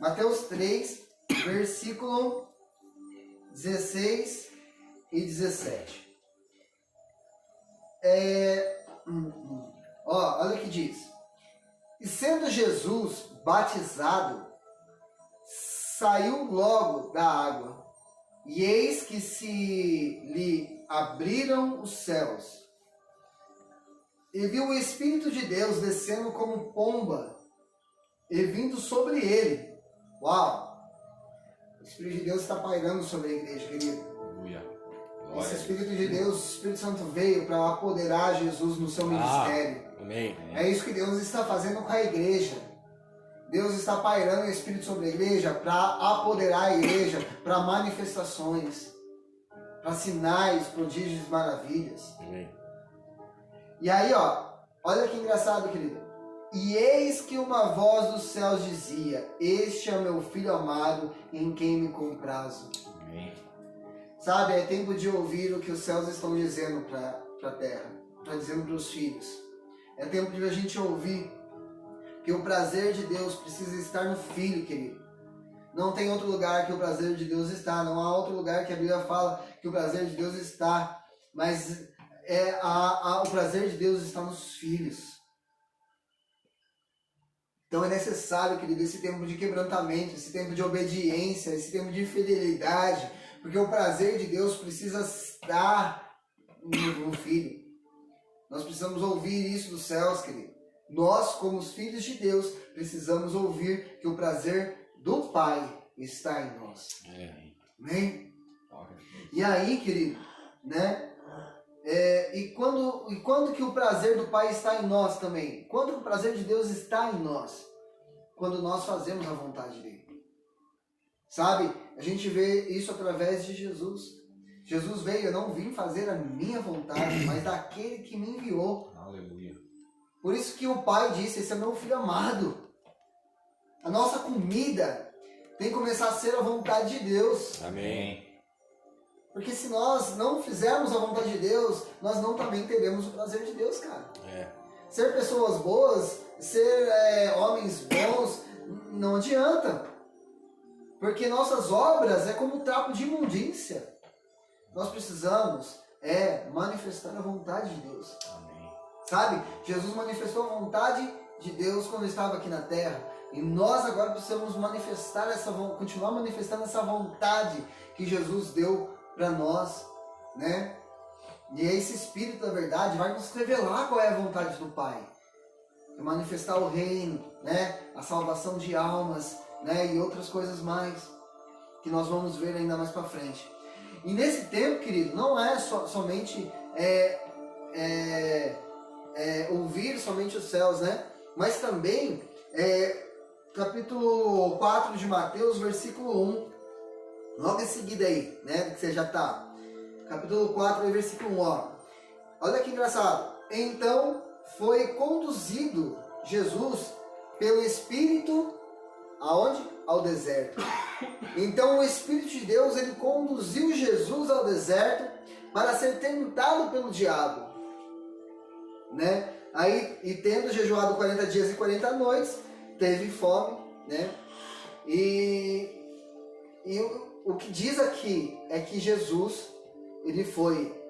[SPEAKER 3] Mateus 3, versículo 16 e 17. Olha o que diz. E sendo Jesus batizado, saiu logo da água, e eis que se lhe abriram os céus, e viu o Espírito de Deus descendo como pomba e vindo sobre ele. Uau! O Espírito de Deus está pairando sobre a igreja, querido. Esse Espírito de Deus, o Espírito Santo veio para apoderar Jesus no seu ministério.
[SPEAKER 1] Amém.
[SPEAKER 3] É isso que Deus está fazendo com a igreja. Deus está pairando o Espírito sobre a igreja para apoderar a igreja para manifestações, para sinais, prodígios e maravilhas.
[SPEAKER 1] Amém.
[SPEAKER 3] E aí, olha que engraçado, querido. E eis que uma voz dos céus dizia: este é o meu filho amado, em quem me comprazo.
[SPEAKER 1] Amém.
[SPEAKER 3] Sabe, é tempo de ouvir o que os céus estão dizendo para a terra, está dizendo para os filhos. É tempo de a gente ouvir que o prazer de Deus precisa estar no Filho, querido. Não tem outro lugar que o prazer de Deus está. Não há outro lugar que a Bíblia fala que o prazer de Deus está. Mas o prazer de Deus está nos filhos. Então é necessário, querido, esse tempo de quebrantamento, esse tempo de obediência, esse tempo de fidelidade. Porque o prazer de Deus precisa estar no Filho. Nós precisamos ouvir isso dos céus, querido. Nós, como os filhos de Deus, precisamos ouvir que o prazer do Pai está em nós. Amém? E aí, querido, né? E quando que o prazer do Pai está em nós também? Quando que o prazer de Deus está em nós? Quando nós fazemos a vontade dele. Sabe? A gente vê isso através de Jesus. Jesus veio, eu não vim fazer a minha vontade, mas daquele que me enviou.
[SPEAKER 1] Aleluia.
[SPEAKER 3] Por isso que o Pai disse, esse é meu filho amado. A nossa comida tem que começar a ser a vontade de Deus.
[SPEAKER 1] Amém.
[SPEAKER 3] Porque se nós não fizermos a vontade de Deus, nós não também teremos o prazer de Deus, cara. Ser pessoas boas, ser homens bons, não adianta. Porque nossas obras é como trapo de imundícia. Nós precisamos manifestar a vontade de Deus.
[SPEAKER 1] Amém.
[SPEAKER 3] Sabe? Jesus manifestou a vontade de Deus quando estava aqui na terra. E nós agora precisamos continuar manifestando essa vontade que Jesus deu para nós, né? E esse Espírito da verdade vai nos revelar qual é a vontade do Pai. É manifestar o reino, né? A salvação de almas, né? E outras coisas mais que nós vamos ver ainda mais para frente. E nesse tempo, querido, não é somente ouvir somente os céus, né? Mas também capítulo 4 de Mateus, versículo 1. Logo em seguida aí, né? Que você já tá. Capítulo 4, versículo 1, ó. Olha que engraçado. Então foi conduzido Jesus pelo Espírito aonde? Ao deserto. Então o Espírito de Deus, ele conduziu Jesus ao deserto para ser tentado pelo diabo, né? Aí, e tendo jejuado 40 dias e 40 noites, teve fome, né? E o que diz aqui é que Jesus, ele foi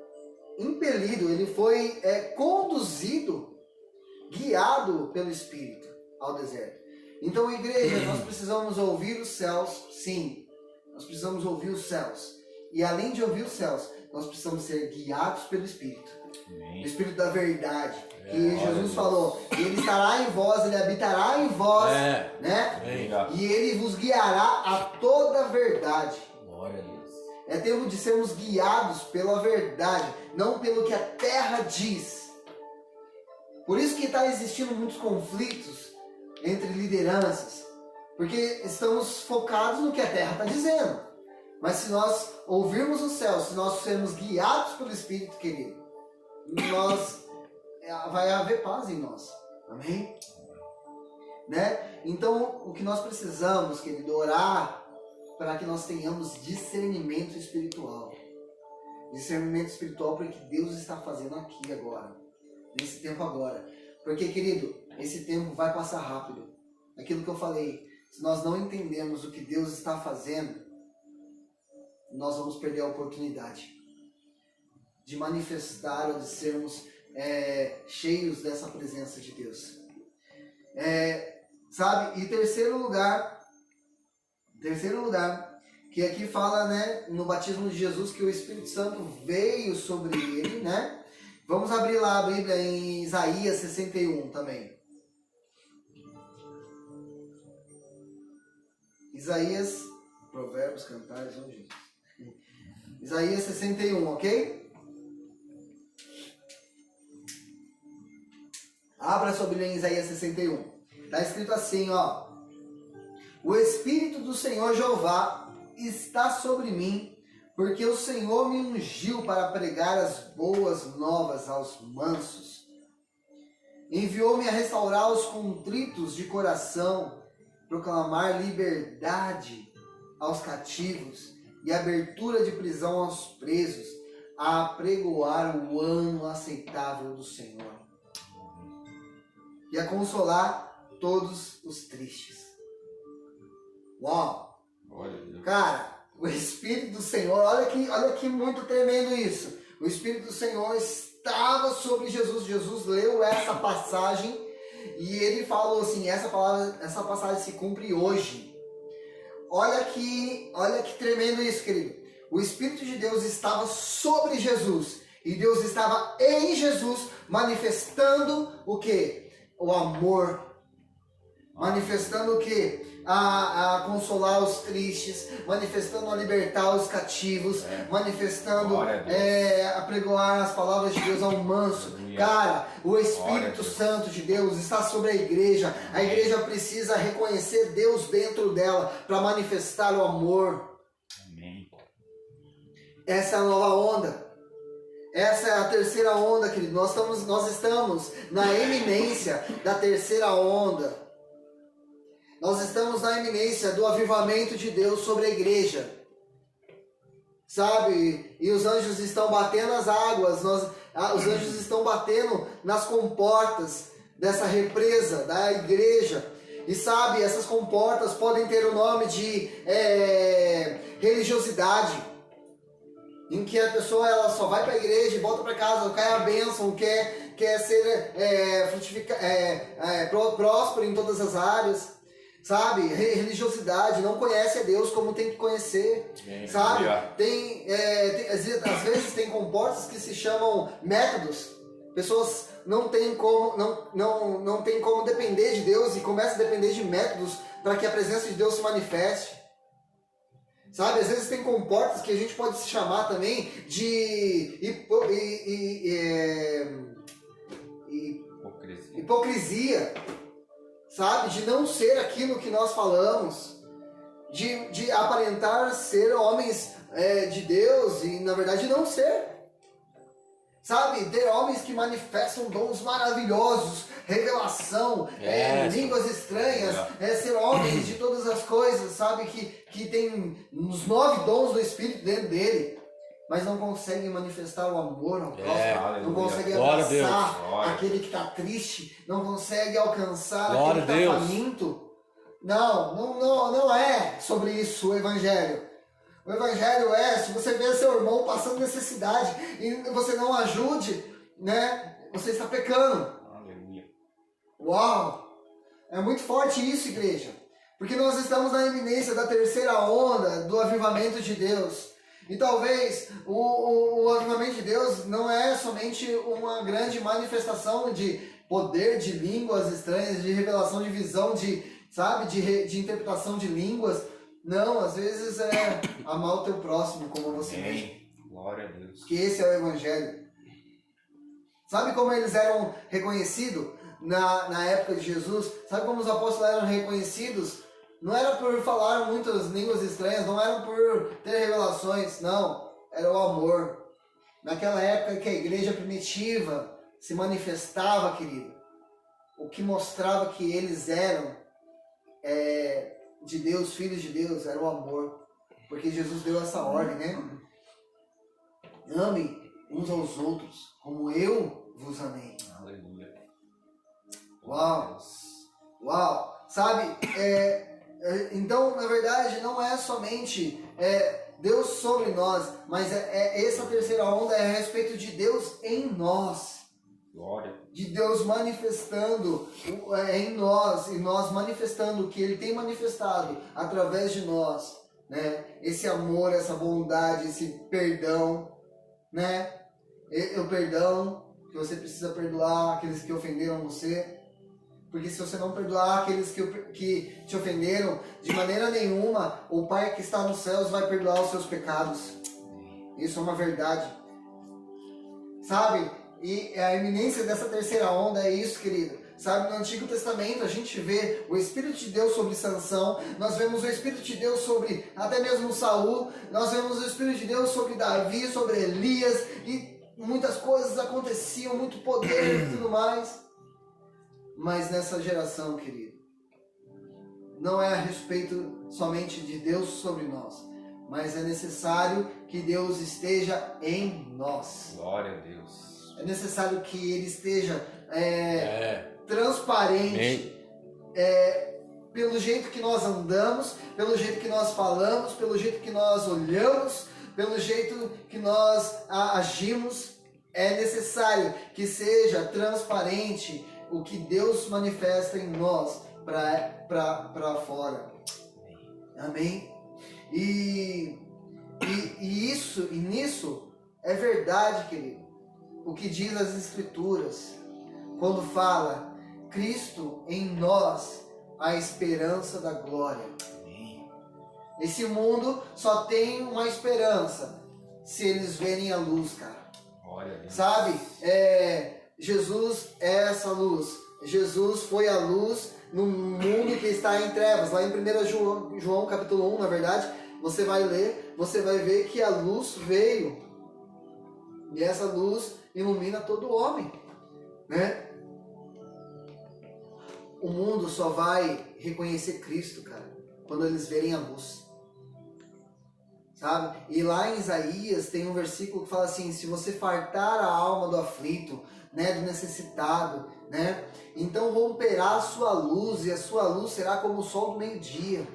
[SPEAKER 3] impelido, ele foi conduzido, guiado pelo Espírito ao deserto. Então, igreja, nós precisamos ouvir os céus, sim. Nós precisamos ouvir os céus. E além de ouvir os céus, nós precisamos ser guiados pelo Espírito.
[SPEAKER 1] Amém.
[SPEAKER 3] O Espírito da verdade. Que Jesus falou, ele estará em vós, ele habitará em vós, né?
[SPEAKER 1] Amém.
[SPEAKER 3] E ele vos guiará a toda a verdade.
[SPEAKER 1] Glória a Deus.
[SPEAKER 3] É tempo de sermos guiados pela verdade, não pelo que a terra diz. Por isso que está existindo muitos conflitos entre lideranças, porque estamos focados no que a terra está dizendo. Mas se nós ouvirmos o céu, se nós sermos guiados pelo Espírito, querido, vai haver paz em nós. Amém? Né? Então, o que nós precisamos, querido, orar para que nós tenhamos discernimento espiritual. Discernimento espiritual para o que Deus está fazendo aqui agora. Nesse tempo agora. Porque, querido, esse tempo vai passar rápido. Aquilo que eu falei, se nós não entendemos o que Deus está fazendo, nós vamos perder a oportunidade de manifestar ou de sermos cheios dessa presença de Deus. Sabe? E terceiro lugar, que aqui fala, né, no batismo de Jesus, que o Espírito Santo veio sobre ele, né? Vamos abrir lá a Bíblia em Isaías 61 também. Isaías, Provérbios, Cantares, onde? Isaías 61, ok? Abra sua Bíblia em Isaías 61. Está escrito assim, ó. O Espírito do Senhor Jeová está sobre mim, porque o Senhor me ungiu para pregar as boas novas aos mansos. Enviou-me a restaurar os contritos de coração, proclamar liberdade aos cativos e abertura de prisão aos presos, a apregoar o ano aceitável do Senhor e a consolar todos os tristes. Uau!
[SPEAKER 2] Glória a Deus.
[SPEAKER 3] Cara, o Espírito do Senhor, olha que muito tremendo isso. O Espírito do Senhor estava sobre Jesus. Jesus leu essa passagem e ele falou assim, essa passagem se cumpre hoje. Olha que tremendo isso, querido. O Espírito de Deus estava sobre Jesus e Deus estava em Jesus manifestando o quê? O amor. Manifestando o quê? A consolar os tristes, manifestando a libertar os cativos, manifestando a pregoar as palavras de Deus ao manso. Cara, o Espírito Santo de Deus está sobre a igreja precisa reconhecer Deus dentro dela para manifestar o amor.
[SPEAKER 2] Amém.
[SPEAKER 3] Essa é a nova onda. Essa é a terceira onda, querido. Nós estamos na eminência da terceira onda. Nós estamos na eminência do avivamento de Deus sobre a igreja. Sabe? E os anjos estão batendo as águas. Os anjos estão batendo nas comportas dessa represa da igreja. E sabe, essas comportas podem ter o nome de religiosidade. Em que a pessoa ela só vai para a igreja e volta para casa, quer a bênção, quer ser próspero em todas as áreas. Sabe, religiosidade, não conhece a Deus como tem que conhecer, sabe, às vezes tem comportas que se chamam métodos, pessoas não têm como depender de Deus e começam a depender de métodos para que a presença de Deus se manifeste, sabe, às vezes tem comportas que a gente pode se chamar também de hipocrisia. Sabe, de não ser aquilo que nós falamos, de aparentar ser homens de Deus e na verdade não ser. Sabe, ter homens que manifestam dons maravilhosos, revelação, línguas estranhas, ser homens de todas as coisas, sabe, que tem os 9 dons do Espírito dentro dele. Mas não conseguem manifestar o amor ao próximo, não conseguem abraçar aquele que está triste, não conseguem alcançar aquele que está faminto. Não é sobre isso o Evangelho. O Evangelho se você vê seu irmão passando necessidade e você não ajude, né, você está pecando.
[SPEAKER 2] Aleluia.
[SPEAKER 3] Uau! É muito forte isso, igreja. Porque nós estamos na iminência da terceira onda do avivamento de Deus. E talvez o avivamento de Deus não é somente uma grande manifestação de poder de línguas estranhas, de revelação de visão, de interpretação de línguas. Não, às vezes é amar o teu próximo como você mesmo.
[SPEAKER 2] Glória a Deus.
[SPEAKER 3] Porque esse é o Evangelho. Sabe como eles eram reconhecidos na época de Jesus? Sabe como os apóstolos eram reconhecidos? Não era por falar muitas línguas estranhas, não era por ter revelações, não. Era o amor. Naquela época que a igreja primitiva se manifestava, querido, o que mostrava que eles eram de Deus, filhos de Deus, era o amor. Porque Jesus deu essa ordem, né? Amem uns aos outros, como eu vos amei.
[SPEAKER 2] Aleluia.
[SPEAKER 3] Uau! Uau! Sabe, então, na verdade, não é somente Deus sobre nós, mas essa terceira onda é a respeito de Deus em nós.
[SPEAKER 2] Glória.
[SPEAKER 3] De Deus manifestando em nós e nós manifestando o que Ele tem manifestado através de nós, né? Esse amor, essa bondade, esse perdão, né? O perdão que você precisa perdoar aqueles que ofenderam você. Porque se você não perdoar aqueles que te ofenderam, de maneira nenhuma, o Pai que está nos céus vai perdoar os seus pecados. Isso é uma verdade. Sabe? E a iminência dessa terceira onda é isso, querido. Sabe, no Antigo Testamento a gente vê o Espírito de Deus sobre Sansão, nós vemos o Espírito de Deus sobre até mesmo Saul, nós vemos o Espírito de Deus sobre Davi, sobre Elias, e muitas coisas aconteciam, muito poder e tudo mais. Mas nessa geração, querido, não é a respeito somente de Deus sobre nós, mas é necessário que Deus esteja em nós.
[SPEAKER 2] Glória a Deus.
[SPEAKER 3] É necessário que Ele esteja transparente pelo jeito que nós andamos, pelo jeito que nós falamos, pelo jeito que nós olhamos, pelo jeito que nós agimos. É necessário que seja transparente o que Deus manifesta em nós para fora. Amém? E nisso é verdade, querido, o que diz as Escrituras, quando fala Cristo em nós, a esperança da glória. Esse mundo só tem uma esperança se eles verem a luz, cara. Sabe? Jesus é essa luz. Jesus foi a luz no mundo que está em trevas. Lá em 1 João capítulo 1, na verdade, você vai ler, você vai ver que a luz veio. E essa luz ilumina todo homem, né? O mundo só vai reconhecer Cristo, cara, quando eles verem a luz. Sabe? E lá em Isaías tem um versículo que fala assim: se você fartar a alma do aflito, né, do necessitado, né, então romperá a sua luz, e a sua luz será como o sol do meio-dia.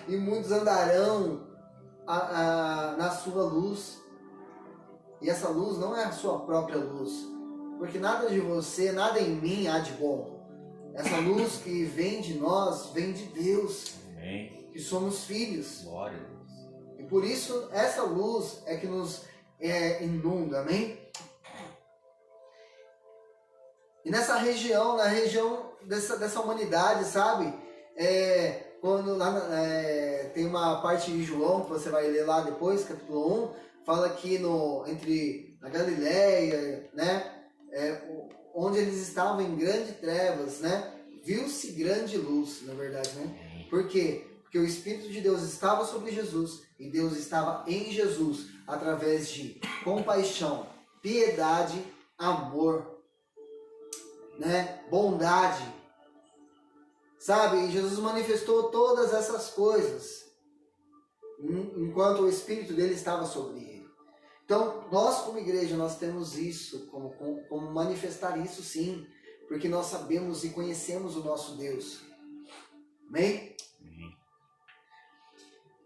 [SPEAKER 3] E muitos andarão na sua luz. E essa luz não é a sua própria luz, porque nada de você, nada em mim há de bom. Essa luz que vem de nós, vem de Deus. Amém. Que somos filhos. Glória a Deus. E por isso essa luz é que nos inunda, amém? E nessa região, na região dessa humanidade, sabe? Quando lá tem uma parte de João que você vai ler lá depois, capítulo 1, fala que entre a Galileia, né? Onde eles estavam em grandes trevas, né? Viu-se grande luz, na verdade, né? Por quê? Porque o Espírito de Deus estava sobre Jesus e Deus estava em Jesus através de compaixão, piedade, amor, né? Bondade. Sabe? E Jesus manifestou todas essas coisas enquanto o Espírito dele estava sobre ele. Então, nós como igreja, nós temos isso, como manifestar isso sim, porque nós sabemos e conhecemos o nosso Deus. Amém?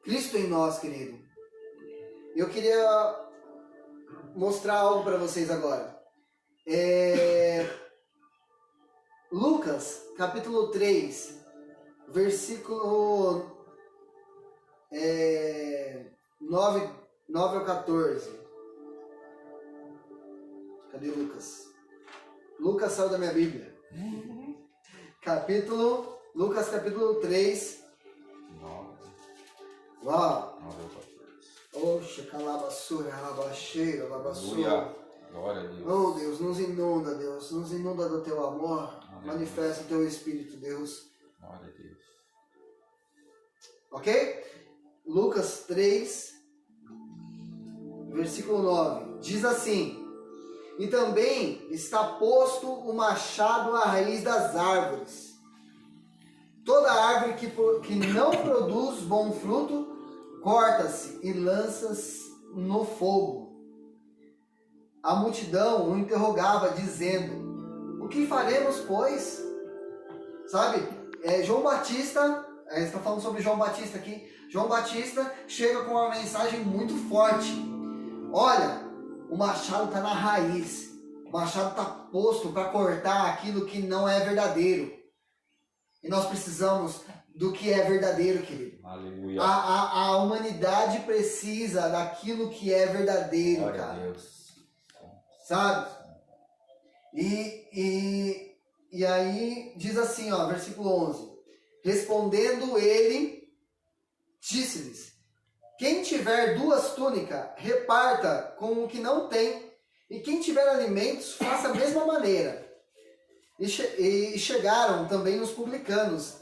[SPEAKER 3] Cristo em nós, querido. Eu queria mostrar algo para vocês agora. Lucas, capítulo 3, versículo 9 ao 14. Cadê Lucas? Lucas saiu da minha Bíblia. Lucas capítulo 3. Uau! Oxe, calabaçura, alabaxeira, alabaçura.
[SPEAKER 2] Glória a Deus.
[SPEAKER 3] Oh Deus, nos inunda, Deus. Nos inunda do teu amor. Manifesta o teu Espírito, Deus.
[SPEAKER 2] Glória a Deus.
[SPEAKER 3] Ok? Lucas 3, versículo 9. Diz assim: e também está posto o machado à raiz das árvores. Toda árvore que não produz bom fruto, corta-se e lança-se no fogo. A multidão o interrogava, dizendo: o que faremos, pois? Sabe, João Batista, está falando sobre João Batista aqui. João Batista chega com uma mensagem muito forte. Olha, o machado está na raiz. O machado está posto para cortar aquilo que não é verdadeiro. E nós precisamos do que é verdadeiro, querido.
[SPEAKER 2] Aleluia.
[SPEAKER 3] A humanidade precisa daquilo que é verdadeiro,
[SPEAKER 2] Glória
[SPEAKER 3] cara.
[SPEAKER 2] a Deus.
[SPEAKER 3] Sabe? E aí diz assim, ó, versículo 11. Respondendo ele, disse-lhes: quem tiver 2 túnicas, reparta com o que não tem, e quem tiver alimentos, faça a mesma maneira. E chegaram também os publicanos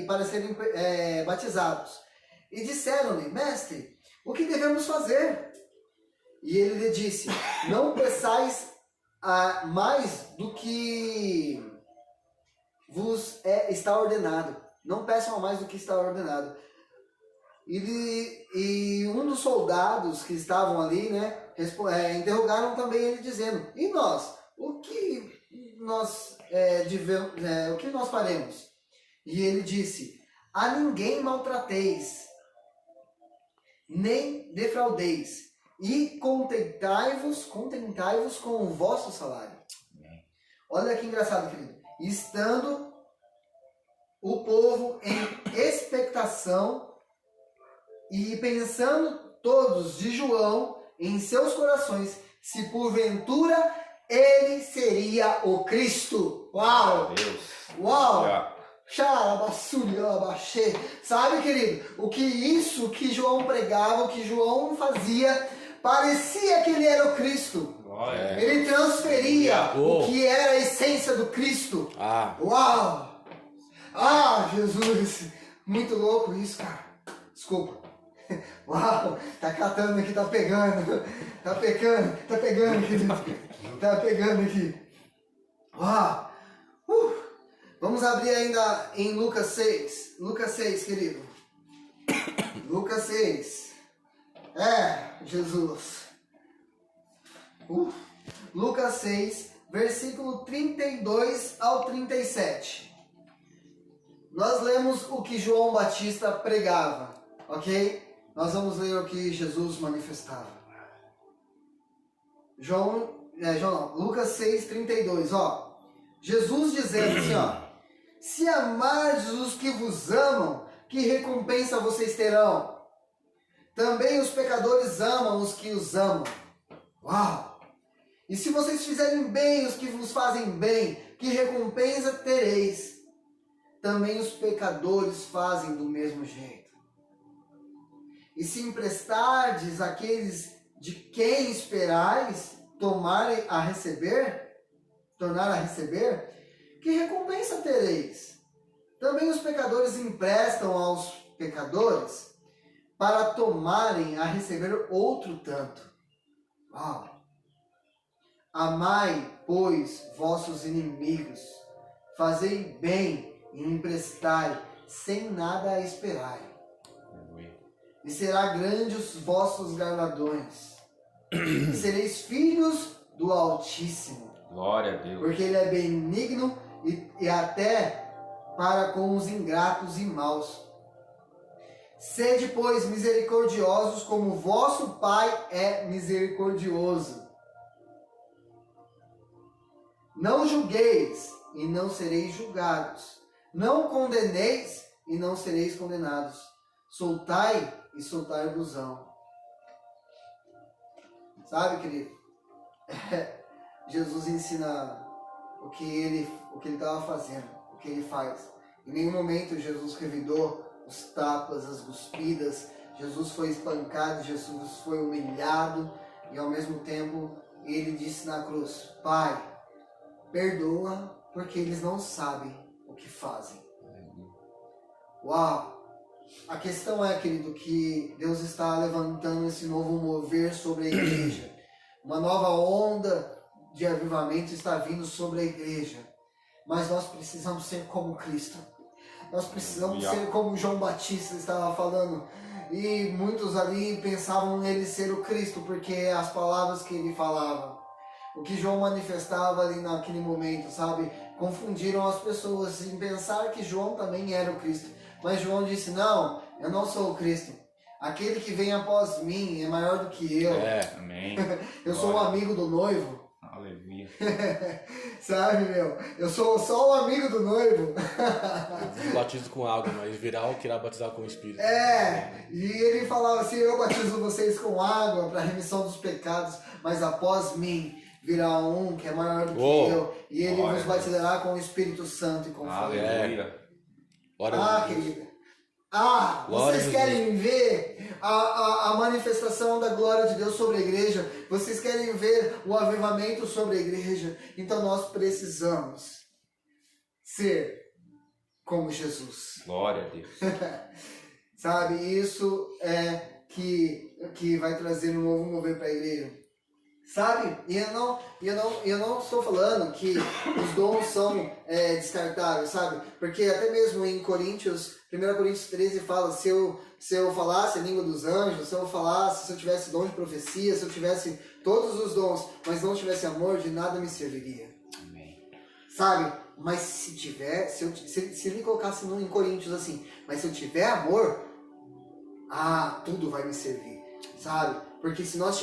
[SPEAKER 3] para serem batizados. E disseram-lhe: mestre, o que devemos fazer? E ele lhe disse: não peçais mais do que vos está ordenado. Não peçam mais do que está ordenado. E um dos soldados que estavam ali, né, interrogaram também ele, dizendo: e nós? O que nós o que nós faremos? E ele disse: a ninguém maltrateis, nem defraudeis, e contentai-vos com o vosso salário. Olha que engraçado, querido. Estando o povo em expectação e pensando todos de João em seus corações, se porventura ele seria o Cristo. Uau!
[SPEAKER 2] Deus.
[SPEAKER 3] Uau! Sabe, querido, que João pregava, o que João fazia, parecia que ele era o Cristo.
[SPEAKER 2] Glória.
[SPEAKER 3] Ele transferia
[SPEAKER 1] Oh.
[SPEAKER 3] o que era a essência do Cristo.
[SPEAKER 1] Ah,
[SPEAKER 3] Uau! Ah, Jesus! Muito louco isso, cara. Desculpa. Uau! Tá catando aqui, tá pegando. Tá pegando, querido. Tá pegando aqui. Uau! Vamos abrir ainda em Lucas 6. Lucas 6, querido. Lucas 6. Jesus. Lucas 6, versículo 32 ao 37. Nós lemos o que João Batista pregava, ok? Nós vamos ler o que Jesus manifestava. Lucas 6, 32, ó. Jesus dizendo assim, ó: se amardes os que vos amam, que recompensa vocês terão? Também os pecadores amam os que os amam. Uau! E se vocês fizerem bem os que vos fazem bem, que recompensa tereis? Também os pecadores fazem do mesmo jeito. E se emprestardes àqueles de quem esperais tornar a receber, que recompensa tereis? Também os pecadores emprestam aos pecadores para tomarem a receber outro tanto. Uau! Amai, pois, vossos inimigos, fazei bem e emprestai, sem nada a esperai. E será grande os vossos galardões. E sereis filhos do Altíssimo.
[SPEAKER 2] Glória a Deus.
[SPEAKER 3] Porque Ele é benigno e até para com os ingratos e maus. Sede, pois, misericordiosos, como vosso Pai é misericordioso. Não julgueis, e não sereis julgados. Não condeneis, e não sereis condenados. Soltai, e soltai-vos-ão. Sabe, querido? Jesus ensina o que ele estava fazendo, o que ele faz. Em nenhum momento Jesus revidou os tapas, as cuspidas. Jesus foi espancado, Jesus foi humilhado. E ao mesmo tempo ele disse na cruz: Pai, perdoa, porque eles não sabem o que fazem. Uau! A questão é, querido, que Deus está levantando esse novo mover sobre a igreja. Uma nova onda de avivamento está vindo sobre a igreja. Mas nós precisamos ser como Cristo. Nós precisamos ser como João Batista estava falando. E muitos ali pensavam nele ser o Cristo, porque as palavras que ele falava, o que João manifestava ali naquele momento, sabe? Confundiram as pessoas em pensar que João também era o Cristo. Mas João disse: não, eu não sou o Cristo. Aquele que vem após mim é maior do que eu.
[SPEAKER 2] Amém.
[SPEAKER 3] Eu sou um amigo do noivo.
[SPEAKER 2] Aleluia.
[SPEAKER 3] Sabe, meu? Eu sou só um amigo do noivo.
[SPEAKER 1] Eu batizo com água, mas virá o que irá batizar com o Espírito.
[SPEAKER 3] E ele falava assim: eu batizo vocês com água para remissão dos pecados, mas após mim virá um que é maior do que eu, e ele vos batizará com o Espírito Santo e com fogo.
[SPEAKER 2] Aleluia.
[SPEAKER 3] Querida.
[SPEAKER 1] Glória
[SPEAKER 3] Vocês querem ver a manifestação da glória de Deus sobre a igreja? Vocês querem ver o avivamento sobre a igreja? Então nós precisamos ser como Jesus.
[SPEAKER 2] Glória a Deus.
[SPEAKER 3] Sabe, isso é que vai trazer um novo mover para a igreja. Sabe? E eu não estou falando que os dons são descartáveis, sabe? Porque até mesmo em 1 Coríntios 13 fala: se eu falasse a língua dos anjos, se eu tivesse dom de profecia, se eu tivesse todos os dons, mas não tivesse amor, de nada me serviria.
[SPEAKER 2] Amém.
[SPEAKER 3] sabe? Mas se ele colocasse em Coríntios assim, mas se eu tiver amor, tudo vai me servir, sabe? Porque se nós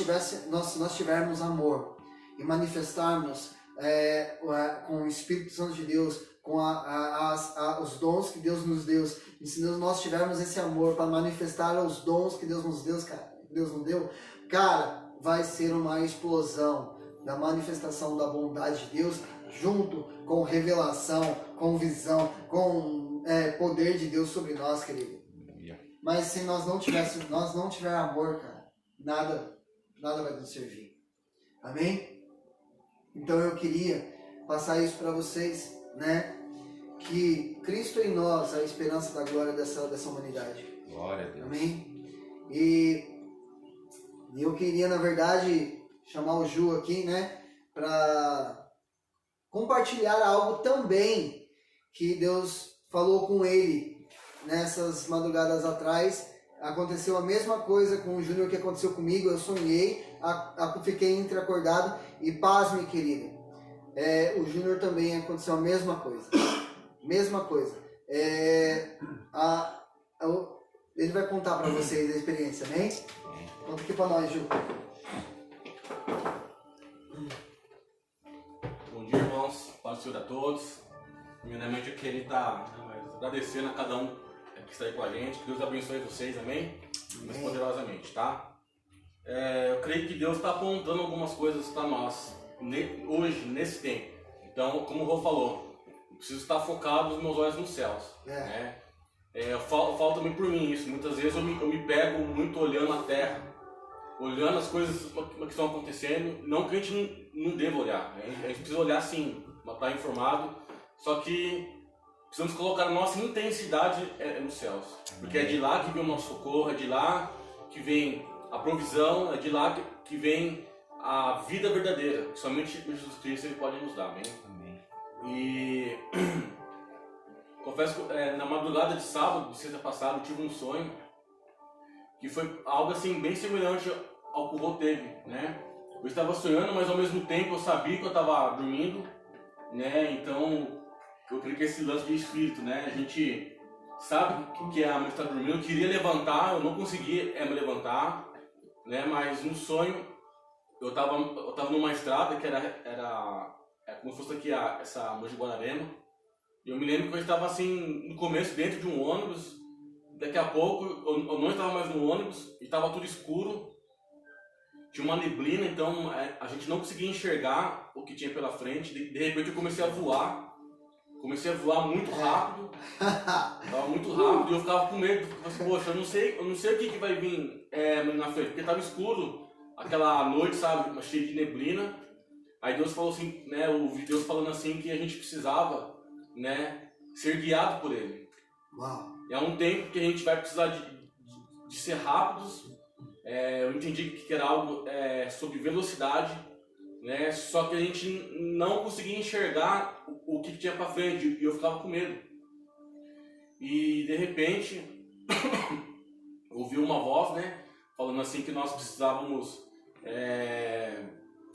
[SPEAKER 3] tivermos amor e manifestarmos com o Espírito Santo de Deus, com os dons que Deus nos deu, e se nós tivermos esse amor para manifestar os dons que Deus nos deu, cara, vai ser uma explosão da manifestação da bondade de Deus, junto com revelação, com visão, com poder de Deus sobre nós, querido. Mas se nós não tiver amor, cara, nada vai nos servir. Amém? Então eu queria passar isso para vocês, né? Que Cristo em nós é a esperança da glória dessa humanidade.
[SPEAKER 1] Glória a Deus.
[SPEAKER 3] Amém? E eu queria, na verdade, chamar o Ju aqui, né? Para compartilhar algo também que Deus falou com ele nessas madrugadas atrás. Aconteceu a mesma coisa com o Júnior que aconteceu comigo. Eu sonhei, fiquei entreacordado e pasme, querida. O Júnior também aconteceu a mesma coisa. Mesma coisa. Ele vai contar para vocês a experiência, amém? Conta aqui para nós, Ju.
[SPEAKER 1] Bom dia, irmãos. Paz do Senhor a todos. Primeiramente, eu queria estar agradecendo a cada um que está aí com a gente. Que Deus abençoe vocês, amém? Mas poderosamente, tá? Eu creio que Deus está apontando algumas coisas para nós hoje, nesse tempo. Então, como o Rô falou, eu preciso estar focado os meus olhos nos céus. Né? Falta também por mim isso. Muitas vezes eu me pego muito olhando a terra, olhando as coisas que estão acontecendo. Não que a gente não deva olhar, né? A gente precisa olhar sim, para estar informado. Só que precisamos colocar a nossa intensidade nos céus. Porque é de lá que vem o nosso socorro, é de lá que vem a provisão, é de lá que vem a vida verdadeira. Que somente Jesus Cristo ele pode nos dar, amém? E confesso que na madrugada de sábado, de sexta passada, eu tive um sonho que foi algo assim bem semelhante ao que o Rô teve, né? Eu estava sonhando, mas ao mesmo tempo eu sabia que eu estava dormindo, né? Então eu creio que esse lance de espírito, né? A gente sabe que a mãe está dormindo. Eu queria levantar, eu não conseguia me levantar, né? Mas no sonho eu estava numa estrada que era como se fosse aqui essa Mogi Guararema. E eu me lembro que eu estava assim no começo dentro de um ônibus. Daqui a pouco eu não estava mais no ônibus, estava tudo escuro. Tinha uma neblina, então a gente não conseguia enxergar o que tinha pela frente. De repente eu comecei a voar. Comecei a voar muito rápido. Estava muito rápido e eu ficava com medo. Poxa, eu não sei o que vai vir na frente, porque estava escuro. Aquela noite, sabe, cheia de neblina. Aí Deus falou assim, né, eu ouvi Deus falando assim que a gente precisava, né, ser guiado por Ele.
[SPEAKER 3] Uau.
[SPEAKER 1] É um tempo que a gente vai precisar de ser rápidos. Eu entendi que era algo sobre velocidade, né, só que a gente não conseguia enxergar o que tinha para frente e eu ficava com medo. E de repente, ouvi uma voz, né, falando assim que nós precisávamos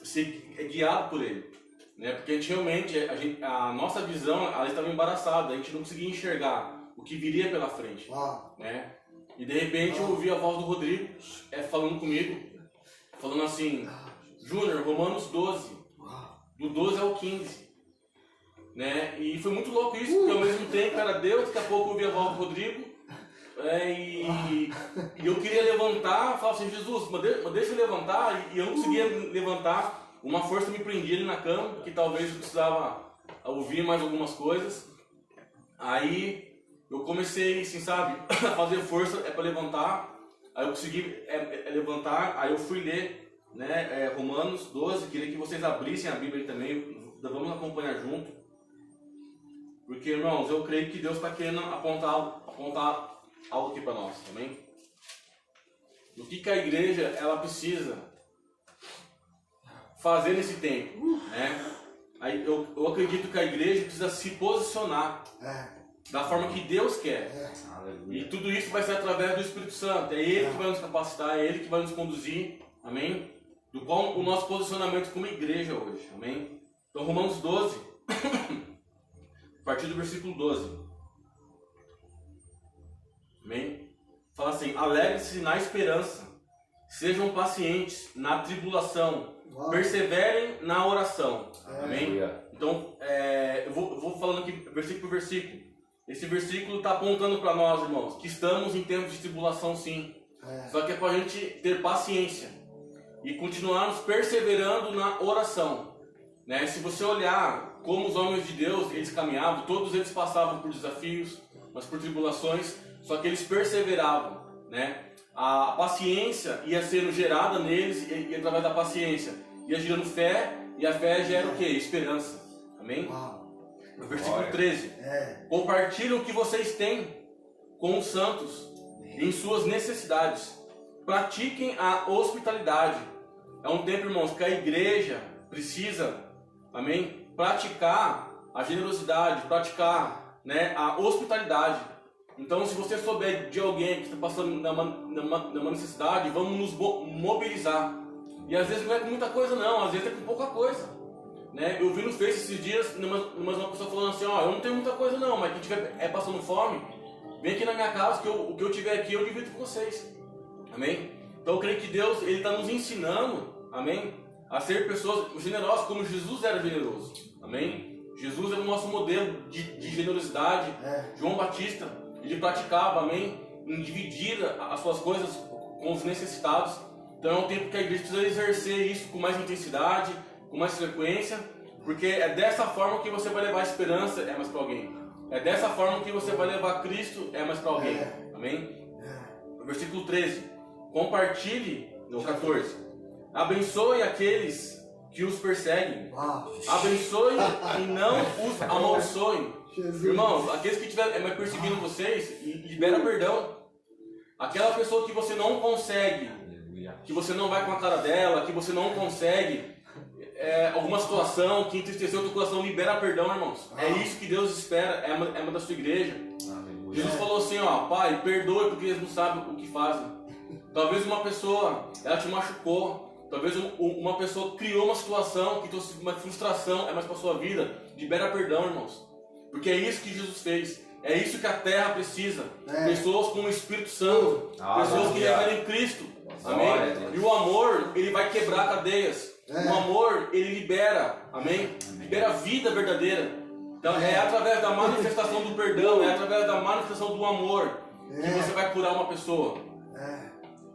[SPEAKER 1] ser guiado por Ele, né? Porque realmente a nossa visão ela estava embaraçada, a gente não conseguia enxergar o que viria pela frente, né? E de repente eu ouvi a voz do Rodrigo falando comigo, falando assim: Júnior, Romanos 12, do 12 ao 15, né? E foi muito louco isso, porque ao mesmo tempo era Deus, daqui a pouco eu ouvi a voz do Rodrigo. E eu queria levantar, falava assim: Jesus, mas deixa eu levantar, e eu não conseguia levantar. Uma força me prendia ali na cama, que talvez eu precisava ouvir mais algumas coisas. Aí eu comecei, assim, sabe, a fazer força para levantar. Aí eu consegui levantar, aí eu fui ler, né, Romanos 12. Queria que vocês abrissem a Bíblia aí também, vamos acompanhar junto. Porque, irmãos, eu creio que Deus está querendo apontar algo aqui para nós, também. O que a igreja ela precisa fazer nesse tempo, né? Aí eu acredito que a igreja precisa se posicionar da forma que Deus quer. E tudo isso vai ser através do Espírito Santo. É Ele que vai nos capacitar, é Ele que vai nos conduzir, amém? Do qual o nosso posicionamento como igreja hoje, amém? Então, Romanos 12, partir do versículo 12. Amém? Fala assim: alegrem-se na esperança, sejam pacientes na tribulação, perseverem na oração. Amém? Então, eu vou falando aqui versículo por versículo. Esse versículo está apontando para nós, irmãos, que estamos em tempos de tribulação, sim. Só que é para a gente ter paciência e continuarmos perseverando na oração, né? Se você olhar como os homens de Deus, eles caminhavam, todos eles passavam por desafios, mas por tribulações, só que eles perseveravam, né? A paciência ia sendo gerada neles e através da paciência ia gerando fé, e a fé gera o quê? Esperança. Amém? No versículo 13. Compartilhem o que vocês têm com os santos em suas necessidades. Pratiquem a hospitalidade. É um tempo, irmãos, que a igreja precisa, amém, praticar a generosidade, praticar, né, a hospitalidade. Então, se você souber de alguém que está passando numa necessidade, vamos nos mobilizar. E às vezes não é com muita coisa não, às vezes é com pouca coisa, né? Eu vi no Face esses dias uma pessoa falando assim: ó, eu não tenho muita coisa não, mas quem estiver passando fome, vem aqui na minha casa, que o que eu tiver aqui eu divido com vocês. Amém? Então eu creio que Deus, Ele está nos ensinando, amém, a ser pessoas generosas como Jesus era generoso. Amém? Jesus é o nosso modelo de generosidade. João Batista, ele praticava, amém, em dividir as suas coisas com os necessitados. Então é um tempo que a igreja precisa exercer isso com mais intensidade, com mais frequência, porque é dessa forma que você vai levar esperança, mais para alguém. É dessa forma que você vai levar Cristo, mais para alguém. Amém? Versículo 13. Compartilhe, no 14. Abençoe aqueles que os perseguem. Abençoe e não os amaldiçoem. Irmãos, aqueles que estiverem perseguindo vocês, libera perdão. Aquela pessoa que você não consegue, que você não vai com a cara dela, que você não consegue, alguma situação que entristeceu o teu coração, libera perdão, irmãos. É isso que Deus espera, é uma da sua igreja. Jesus falou assim: ó, Pai, perdoe porque eles não sabem o que fazem. Talvez uma pessoa, ela te machucou, talvez uma pessoa criou uma situação que trouxe uma frustração, mais para a sua vida. Libera perdão, irmãos, porque é isso que Jesus fez. É isso que a terra precisa. Pessoas com o Espírito Santo, pessoas que levarem Cristo. Amém? E o amor, ele vai quebrar cadeias. O amor, ele libera. Amém? Libera a vida verdadeira. Então é através da manifestação do perdão, é através da manifestação do amor que você vai curar uma pessoa.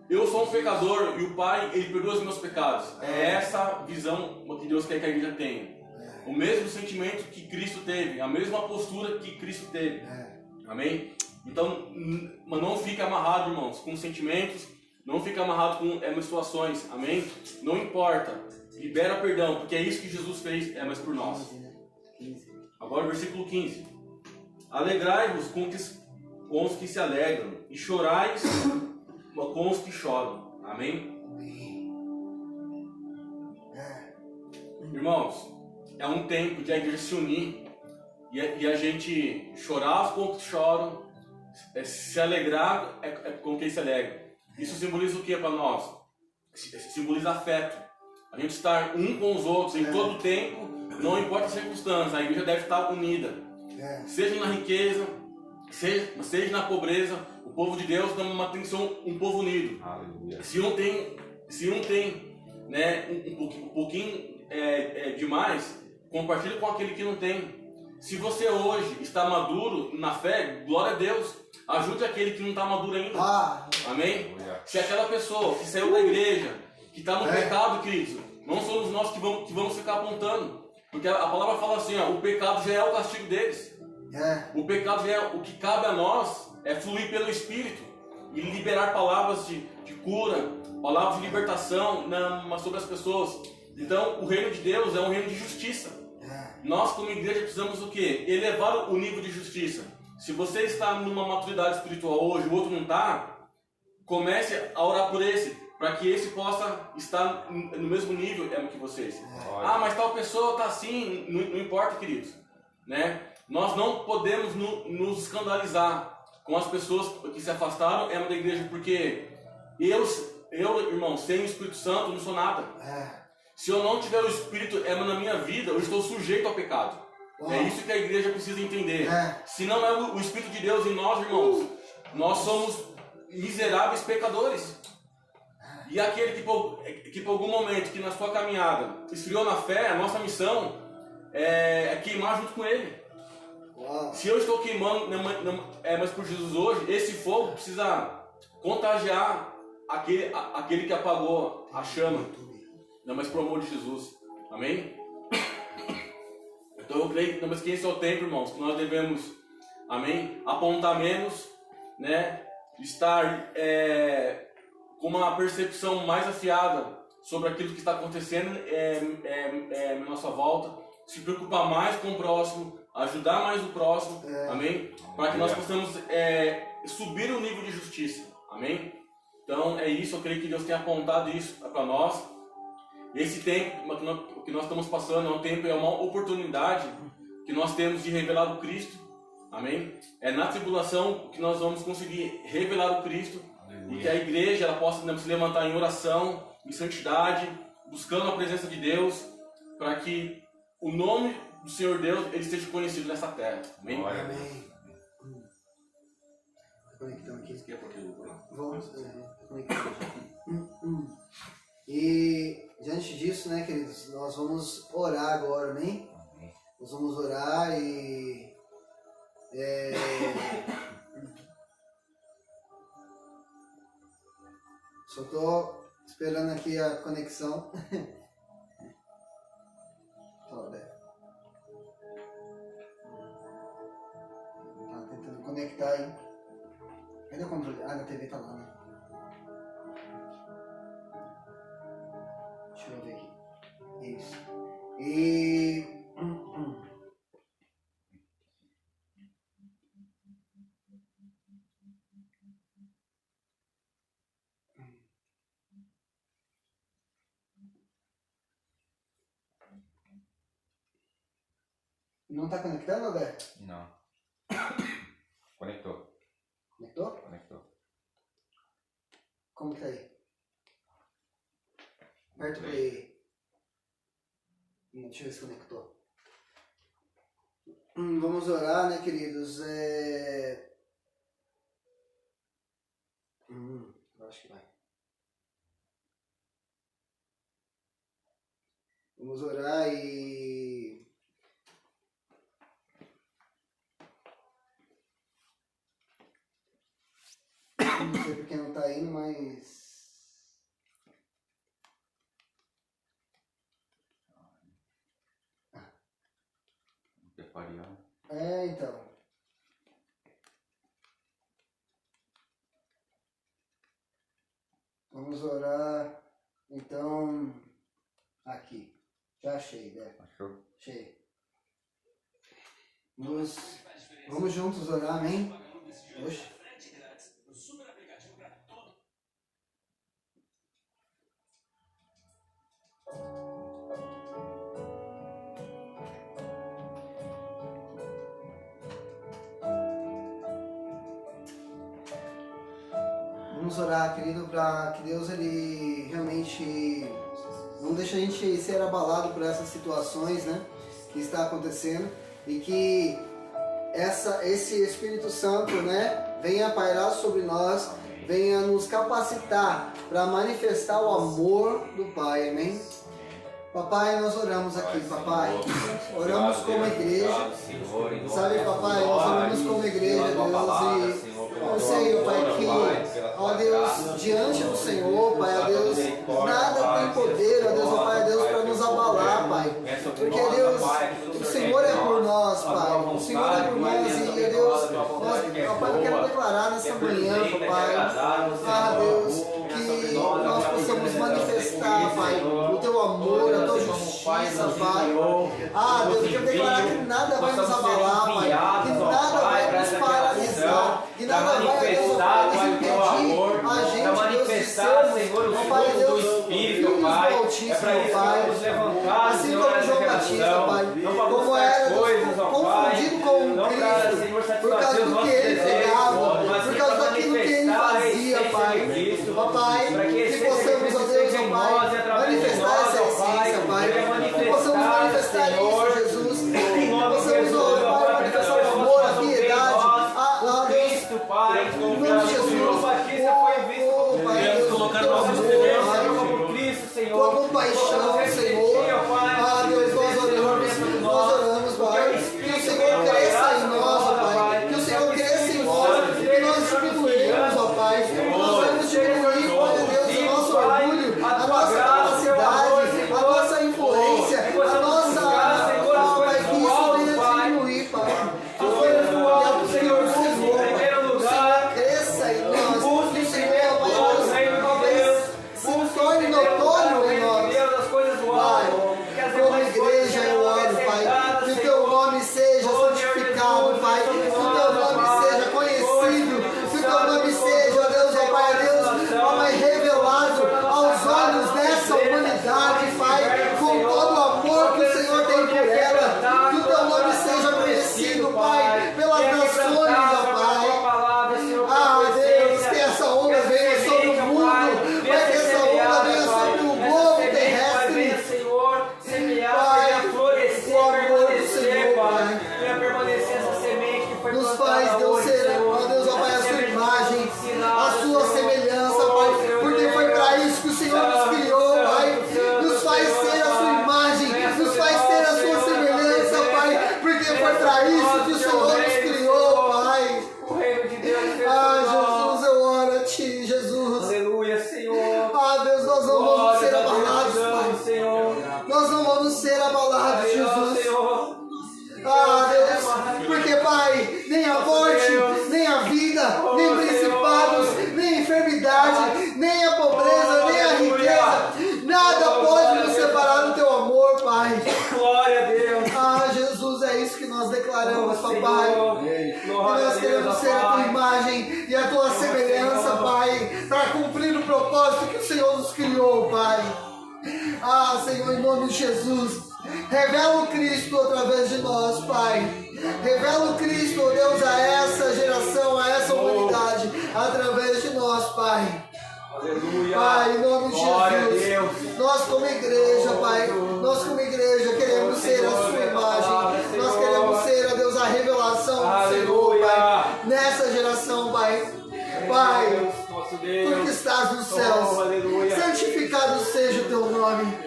[SPEAKER 1] Eu sou um pecador e o Pai, ele perdoa os meus pecados. É essa visão que Deus quer que a igreja tenha. O mesmo sentimento que Cristo teve, a mesma postura que Cristo teve. Amém? Então, não fique amarrado, irmãos, com sentimentos, não fique amarrado com situações. Amém? Não importa. Libera perdão, porque é isso que Jesus fez, mas por nós. Agora o versículo 15. Alegrai-vos com os que se alegram, e chorais com os que choram. Amém? Irmãos, é um tempo de a igreja se unir e a gente chorar com os que choram, se alegrar com quem se alegra. Isso simboliza o que para nós? Simboliza afeto. A gente estar um com os outros em todo o tempo, não importa as circunstâncias, a igreja deve estar unida. Seja na riqueza, seja na pobreza, o povo de Deus tem que ser um povo unido. Aleluia. Se um tem né, um pouquinho demais, compartilhe com aquele que não tem. Se você hoje está maduro na fé, glória a Deus, ajude aquele que não está maduro ainda. Amém? Se aquela pessoa que saiu da igreja, que está no pecado, queridos, não somos nós que vamos ficar apontando, porque a palavra fala assim, ó, o pecado já é o castigo deles. O pecado já é o que cabe a nós, é fluir pelo Espírito e liberar palavras de cura, palavras de libertação sobre as pessoas. Então, o reino de Deus é um reino de justiça. Nós, como igreja, precisamos o quê? Elevar o nível de justiça. Se você está numa maturidade espiritual hoje, o outro não está, comece a orar por esse, para que esse possa estar no mesmo nível que vocês. Mas tal pessoa está assim, não importa, queridos. Né? Nós não podemos nos escandalizar com as pessoas que se afastaram da igreja, porque eu, irmão, sem o Espírito Santo, não sou nada. Se eu não tiver o Espírito na minha vida, eu estou sujeito ao pecado. É isso que a igreja precisa entender. Se não é o Espírito de Deus em nós, irmãos, nós somos miseráveis pecadores. E aquele que por algum momento, que na sua caminhada esfriou na fé, a nossa missão é queimar junto com ele. Se eu estou queimando, mas por Jesus hoje, esse fogo precisa contagiar aquele que apagou a chama, mas por amor de Jesus. Amém? Então eu creio que esse é o tempo, irmãos, que nós devemos, amém, apontar menos, né? Estar com uma percepção mais afiada sobre aquilo que está acontecendo na nossa volta, se preocupar mais com o próximo, ajudar mais o próximo, amém? Para que nós possamos subir o nível de justiça, amém? Então é isso, eu creio que Deus tem apontado isso para nós. Esse tempo que nós estamos passando é uma oportunidade que nós temos de revelar o Cristo, amém? É na tribulação que nós vamos conseguir revelar o Cristo. E que a igreja ela possa se levantar em oração, em santidade, buscando a presença de Deus, para que o nome do Senhor Deus ele esteja conhecido nessa terra. Amém?
[SPEAKER 3] Amém. Conectando aqui. Vamos conectando aqui. E diante disso, né, queridos, nós vamos orar agora, amém? Nós vamos orar e só tô esperando aqui a conexão. Tá tentando conectar aí. Cadê o controle? Ah, na TV tá lá, né? Deixa eu ver aqui. Isso. E... Não tá conectando, Alberto?
[SPEAKER 2] Não. Conectou.
[SPEAKER 3] Conectou?
[SPEAKER 2] Conectou.
[SPEAKER 3] Como que tá aí? Aperta o play. Deixa eu ver se conectou. Vamos orar, né, queridos? Eu acho que vai. Vamos orar e... Não sei porque não tá indo, mas... Então. Vamos orar, então, aqui. Já achei, né?
[SPEAKER 2] Achou?
[SPEAKER 3] Achei. Vamos juntos orar, amém? Oxe. Vamos orar, querido, para que Deus ele realmente não deixe a gente ser abalado por essas situações, né, que está acontecendo, e que esse Espírito Santo, né, venha pairar sobre nós, venha nos capacitar para manifestar o amor do Pai, amém? Papai, nós oramos aqui, papai, oramos como igreja, sabe, papai, nós oramos como igreja, Deus, e eu sei, Pai, que, ó Deus, diante do Senhor, Pai, ó Deus, nada tem poder, ó Deus, ó Pai, ó Deus, para nos abalar, Pai, porque, Deus, o Senhor é por nós, Pai, o Senhor é por nós, e, Deus, ó Pai, eu quero declarar nessa manhã, Pai, Deus, que nós possamos manifestar, Pai, o Teu amor, a Tua justiça, Pai, Deus, eu quero declarar que nada vai nos abalar, Pai, que nada vai nos paralisar, que nada vai, Deus, Pai, impedir a gente, Deus, de sermos, ó Pai, Deus, filhos do Altíssimo, Pai, assim como João Batista, Pai, como era, Deus, confundido com Cristo, por causa do que ele pregava, por causa daquilo que ele fazia, Pai, ó Pai, que possamos, ó Deus, ó Pai, manifestar essa essência, Pai, que possamos manifestar isso, Jesus, que possamos faz, Deus, ser, ó Deus, ó Pai, a sua imagem, a sua semelhança, Pai, porque foi para isso que o Senhor nos criou, Pai, nos faz ter a sua imagem, nos faz ter a sua semelhança, Pai, porque foi para isso que o Senhor nos criou, Pai.
[SPEAKER 2] O reino de Deus.
[SPEAKER 3] Jesus, eu oro a Ti, Jesus.
[SPEAKER 2] Aleluia, Senhor.
[SPEAKER 3] Deus, nós não vamos ser abalados, Pai.
[SPEAKER 2] Senhor.
[SPEAKER 3] Nós não vamos ser abalados, Jesus.
[SPEAKER 2] Senhor.
[SPEAKER 3] Deus, porque, Pai, nem a morte, nem a vida, nem principados, nem a enfermidade, nem a pobreza, nem a riqueza, nada pode nos separar do Teu amor, Pai.
[SPEAKER 2] Glória a Deus.
[SPEAKER 3] Jesus, é isso que nós declaramos, Papai. E nós queremos ser a Tua imagem e a Tua semelhança, Pai, para cumprir o propósito que o Senhor nos criou, Pai. Senhor, em nome de Jesus, revela o Cristo através de nós, Pai. Revela o Cristo, oh Deus, a essa geração, a essa humanidade, através de nós, Pai.
[SPEAKER 2] Aleluia.
[SPEAKER 3] Pai, em nome de
[SPEAKER 2] Glória
[SPEAKER 3] Jesus,
[SPEAKER 2] a Deus.
[SPEAKER 3] nós como igreja, Pai, nós como igreja queremos ser a sua imagem. Nós queremos ser, ó Deus, a revelação do Senhor, Pai, nessa geração, Pai. Pai, Tu que estás nos céus, santificado seja o Teu nome.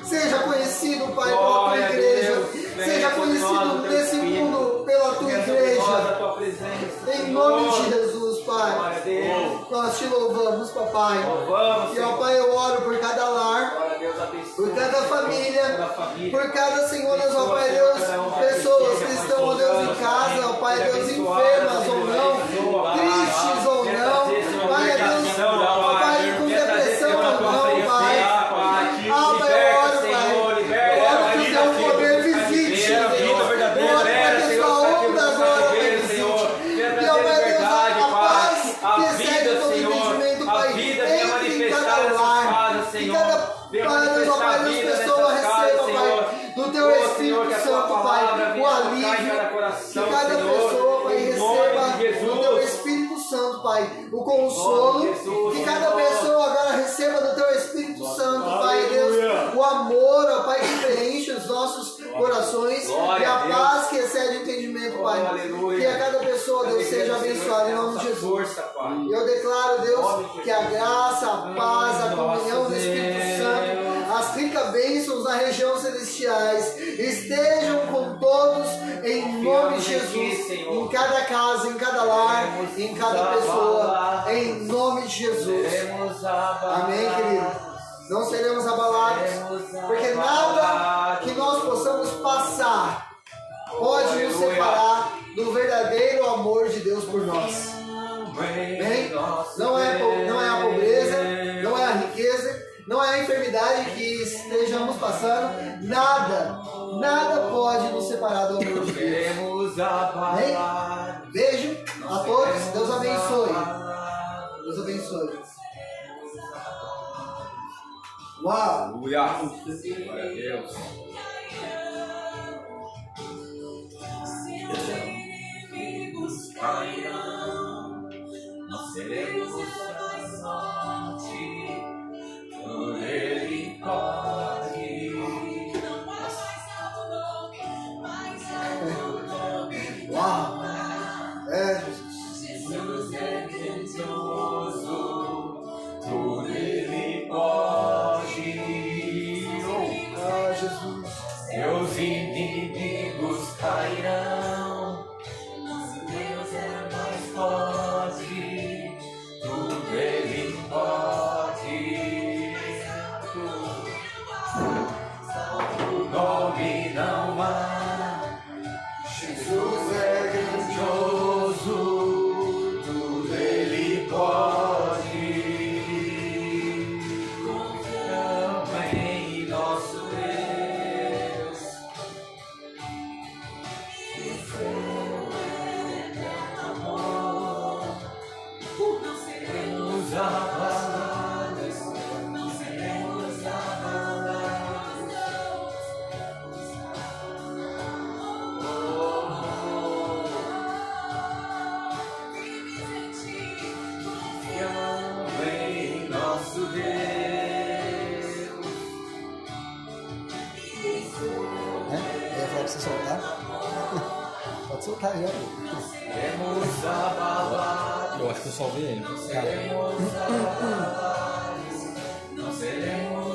[SPEAKER 3] Seja conhecido, Pai, pela Tua igreja. Seja conhecido nesse mundo pela Tua igreja. Em nome de Jesus, Pai. Nós Te louvamos, Papai. E, ó Pai, eu oro por cada lar, por cada família, por cada, Senhor, Deus, ó Pai, Deus, pessoas que estão, ó Deus, em casa, ó Pai, Deus, enfermas ou não, tristes ou não, Pai, Deus, ó Pai, com depressão ou não, Pai. Pai, eu oro, Pai, eu oro que o Teu poder visite, eu oro para que a Sua onda agora visite. E, ó Pai, Deus, a paz que excede todo entendimento, Pai, entre em cada lar, em cada Pai, Deus, ó Pai, Deus, pessoa receba, Pai, do Teu Espírito Santo, Pai, o alívio, que cada pessoa, Pai, receba do Teu Espírito Santo, Pai, o consolo, que cada pessoa agora receba do Teu Espírito Santo, Pai, Deus, o amor, ó Pai, que preenche os nossos corações e a paz que excede o entendimento, Pai, que a cada pessoa, Deus, seja abençoada em nome de Jesus. E eu declaro, Deus, que a graça, a paz, a comunhão do Espírito Santo, as ricas bênçãos na região celestiais estejam com todos em nome de Jesus, em cada casa, em cada lar, em cada pessoa, em nome de Jesus. Amém, querido? Não seremos abalados, porque nada que nós possamos passar pode nos separar do verdadeiro amor de Deus por nós. Bem, não é a pobreza, não é a riqueza, não é a enfermidade que estejamos passando, nada pode nos separar do amor de Deus. Bem, beijo a todos, Deus abençoe. Deus abençoe. Uau!
[SPEAKER 2] Aleluia! Glória a Deus! Inimigos cairão, nós seremos mais forte, por Ele pode.
[SPEAKER 3] Uau!
[SPEAKER 2] Jesus é grandioso, por Ele pode.
[SPEAKER 3] Jesus!
[SPEAKER 2] Meus inimigos cairão, nosso Deus é mais
[SPEAKER 4] tá aí, ó.
[SPEAKER 2] Seremos abalados.
[SPEAKER 1] Eu acho que eu salvei ele.
[SPEAKER 2] Seremos abalados. Não seremos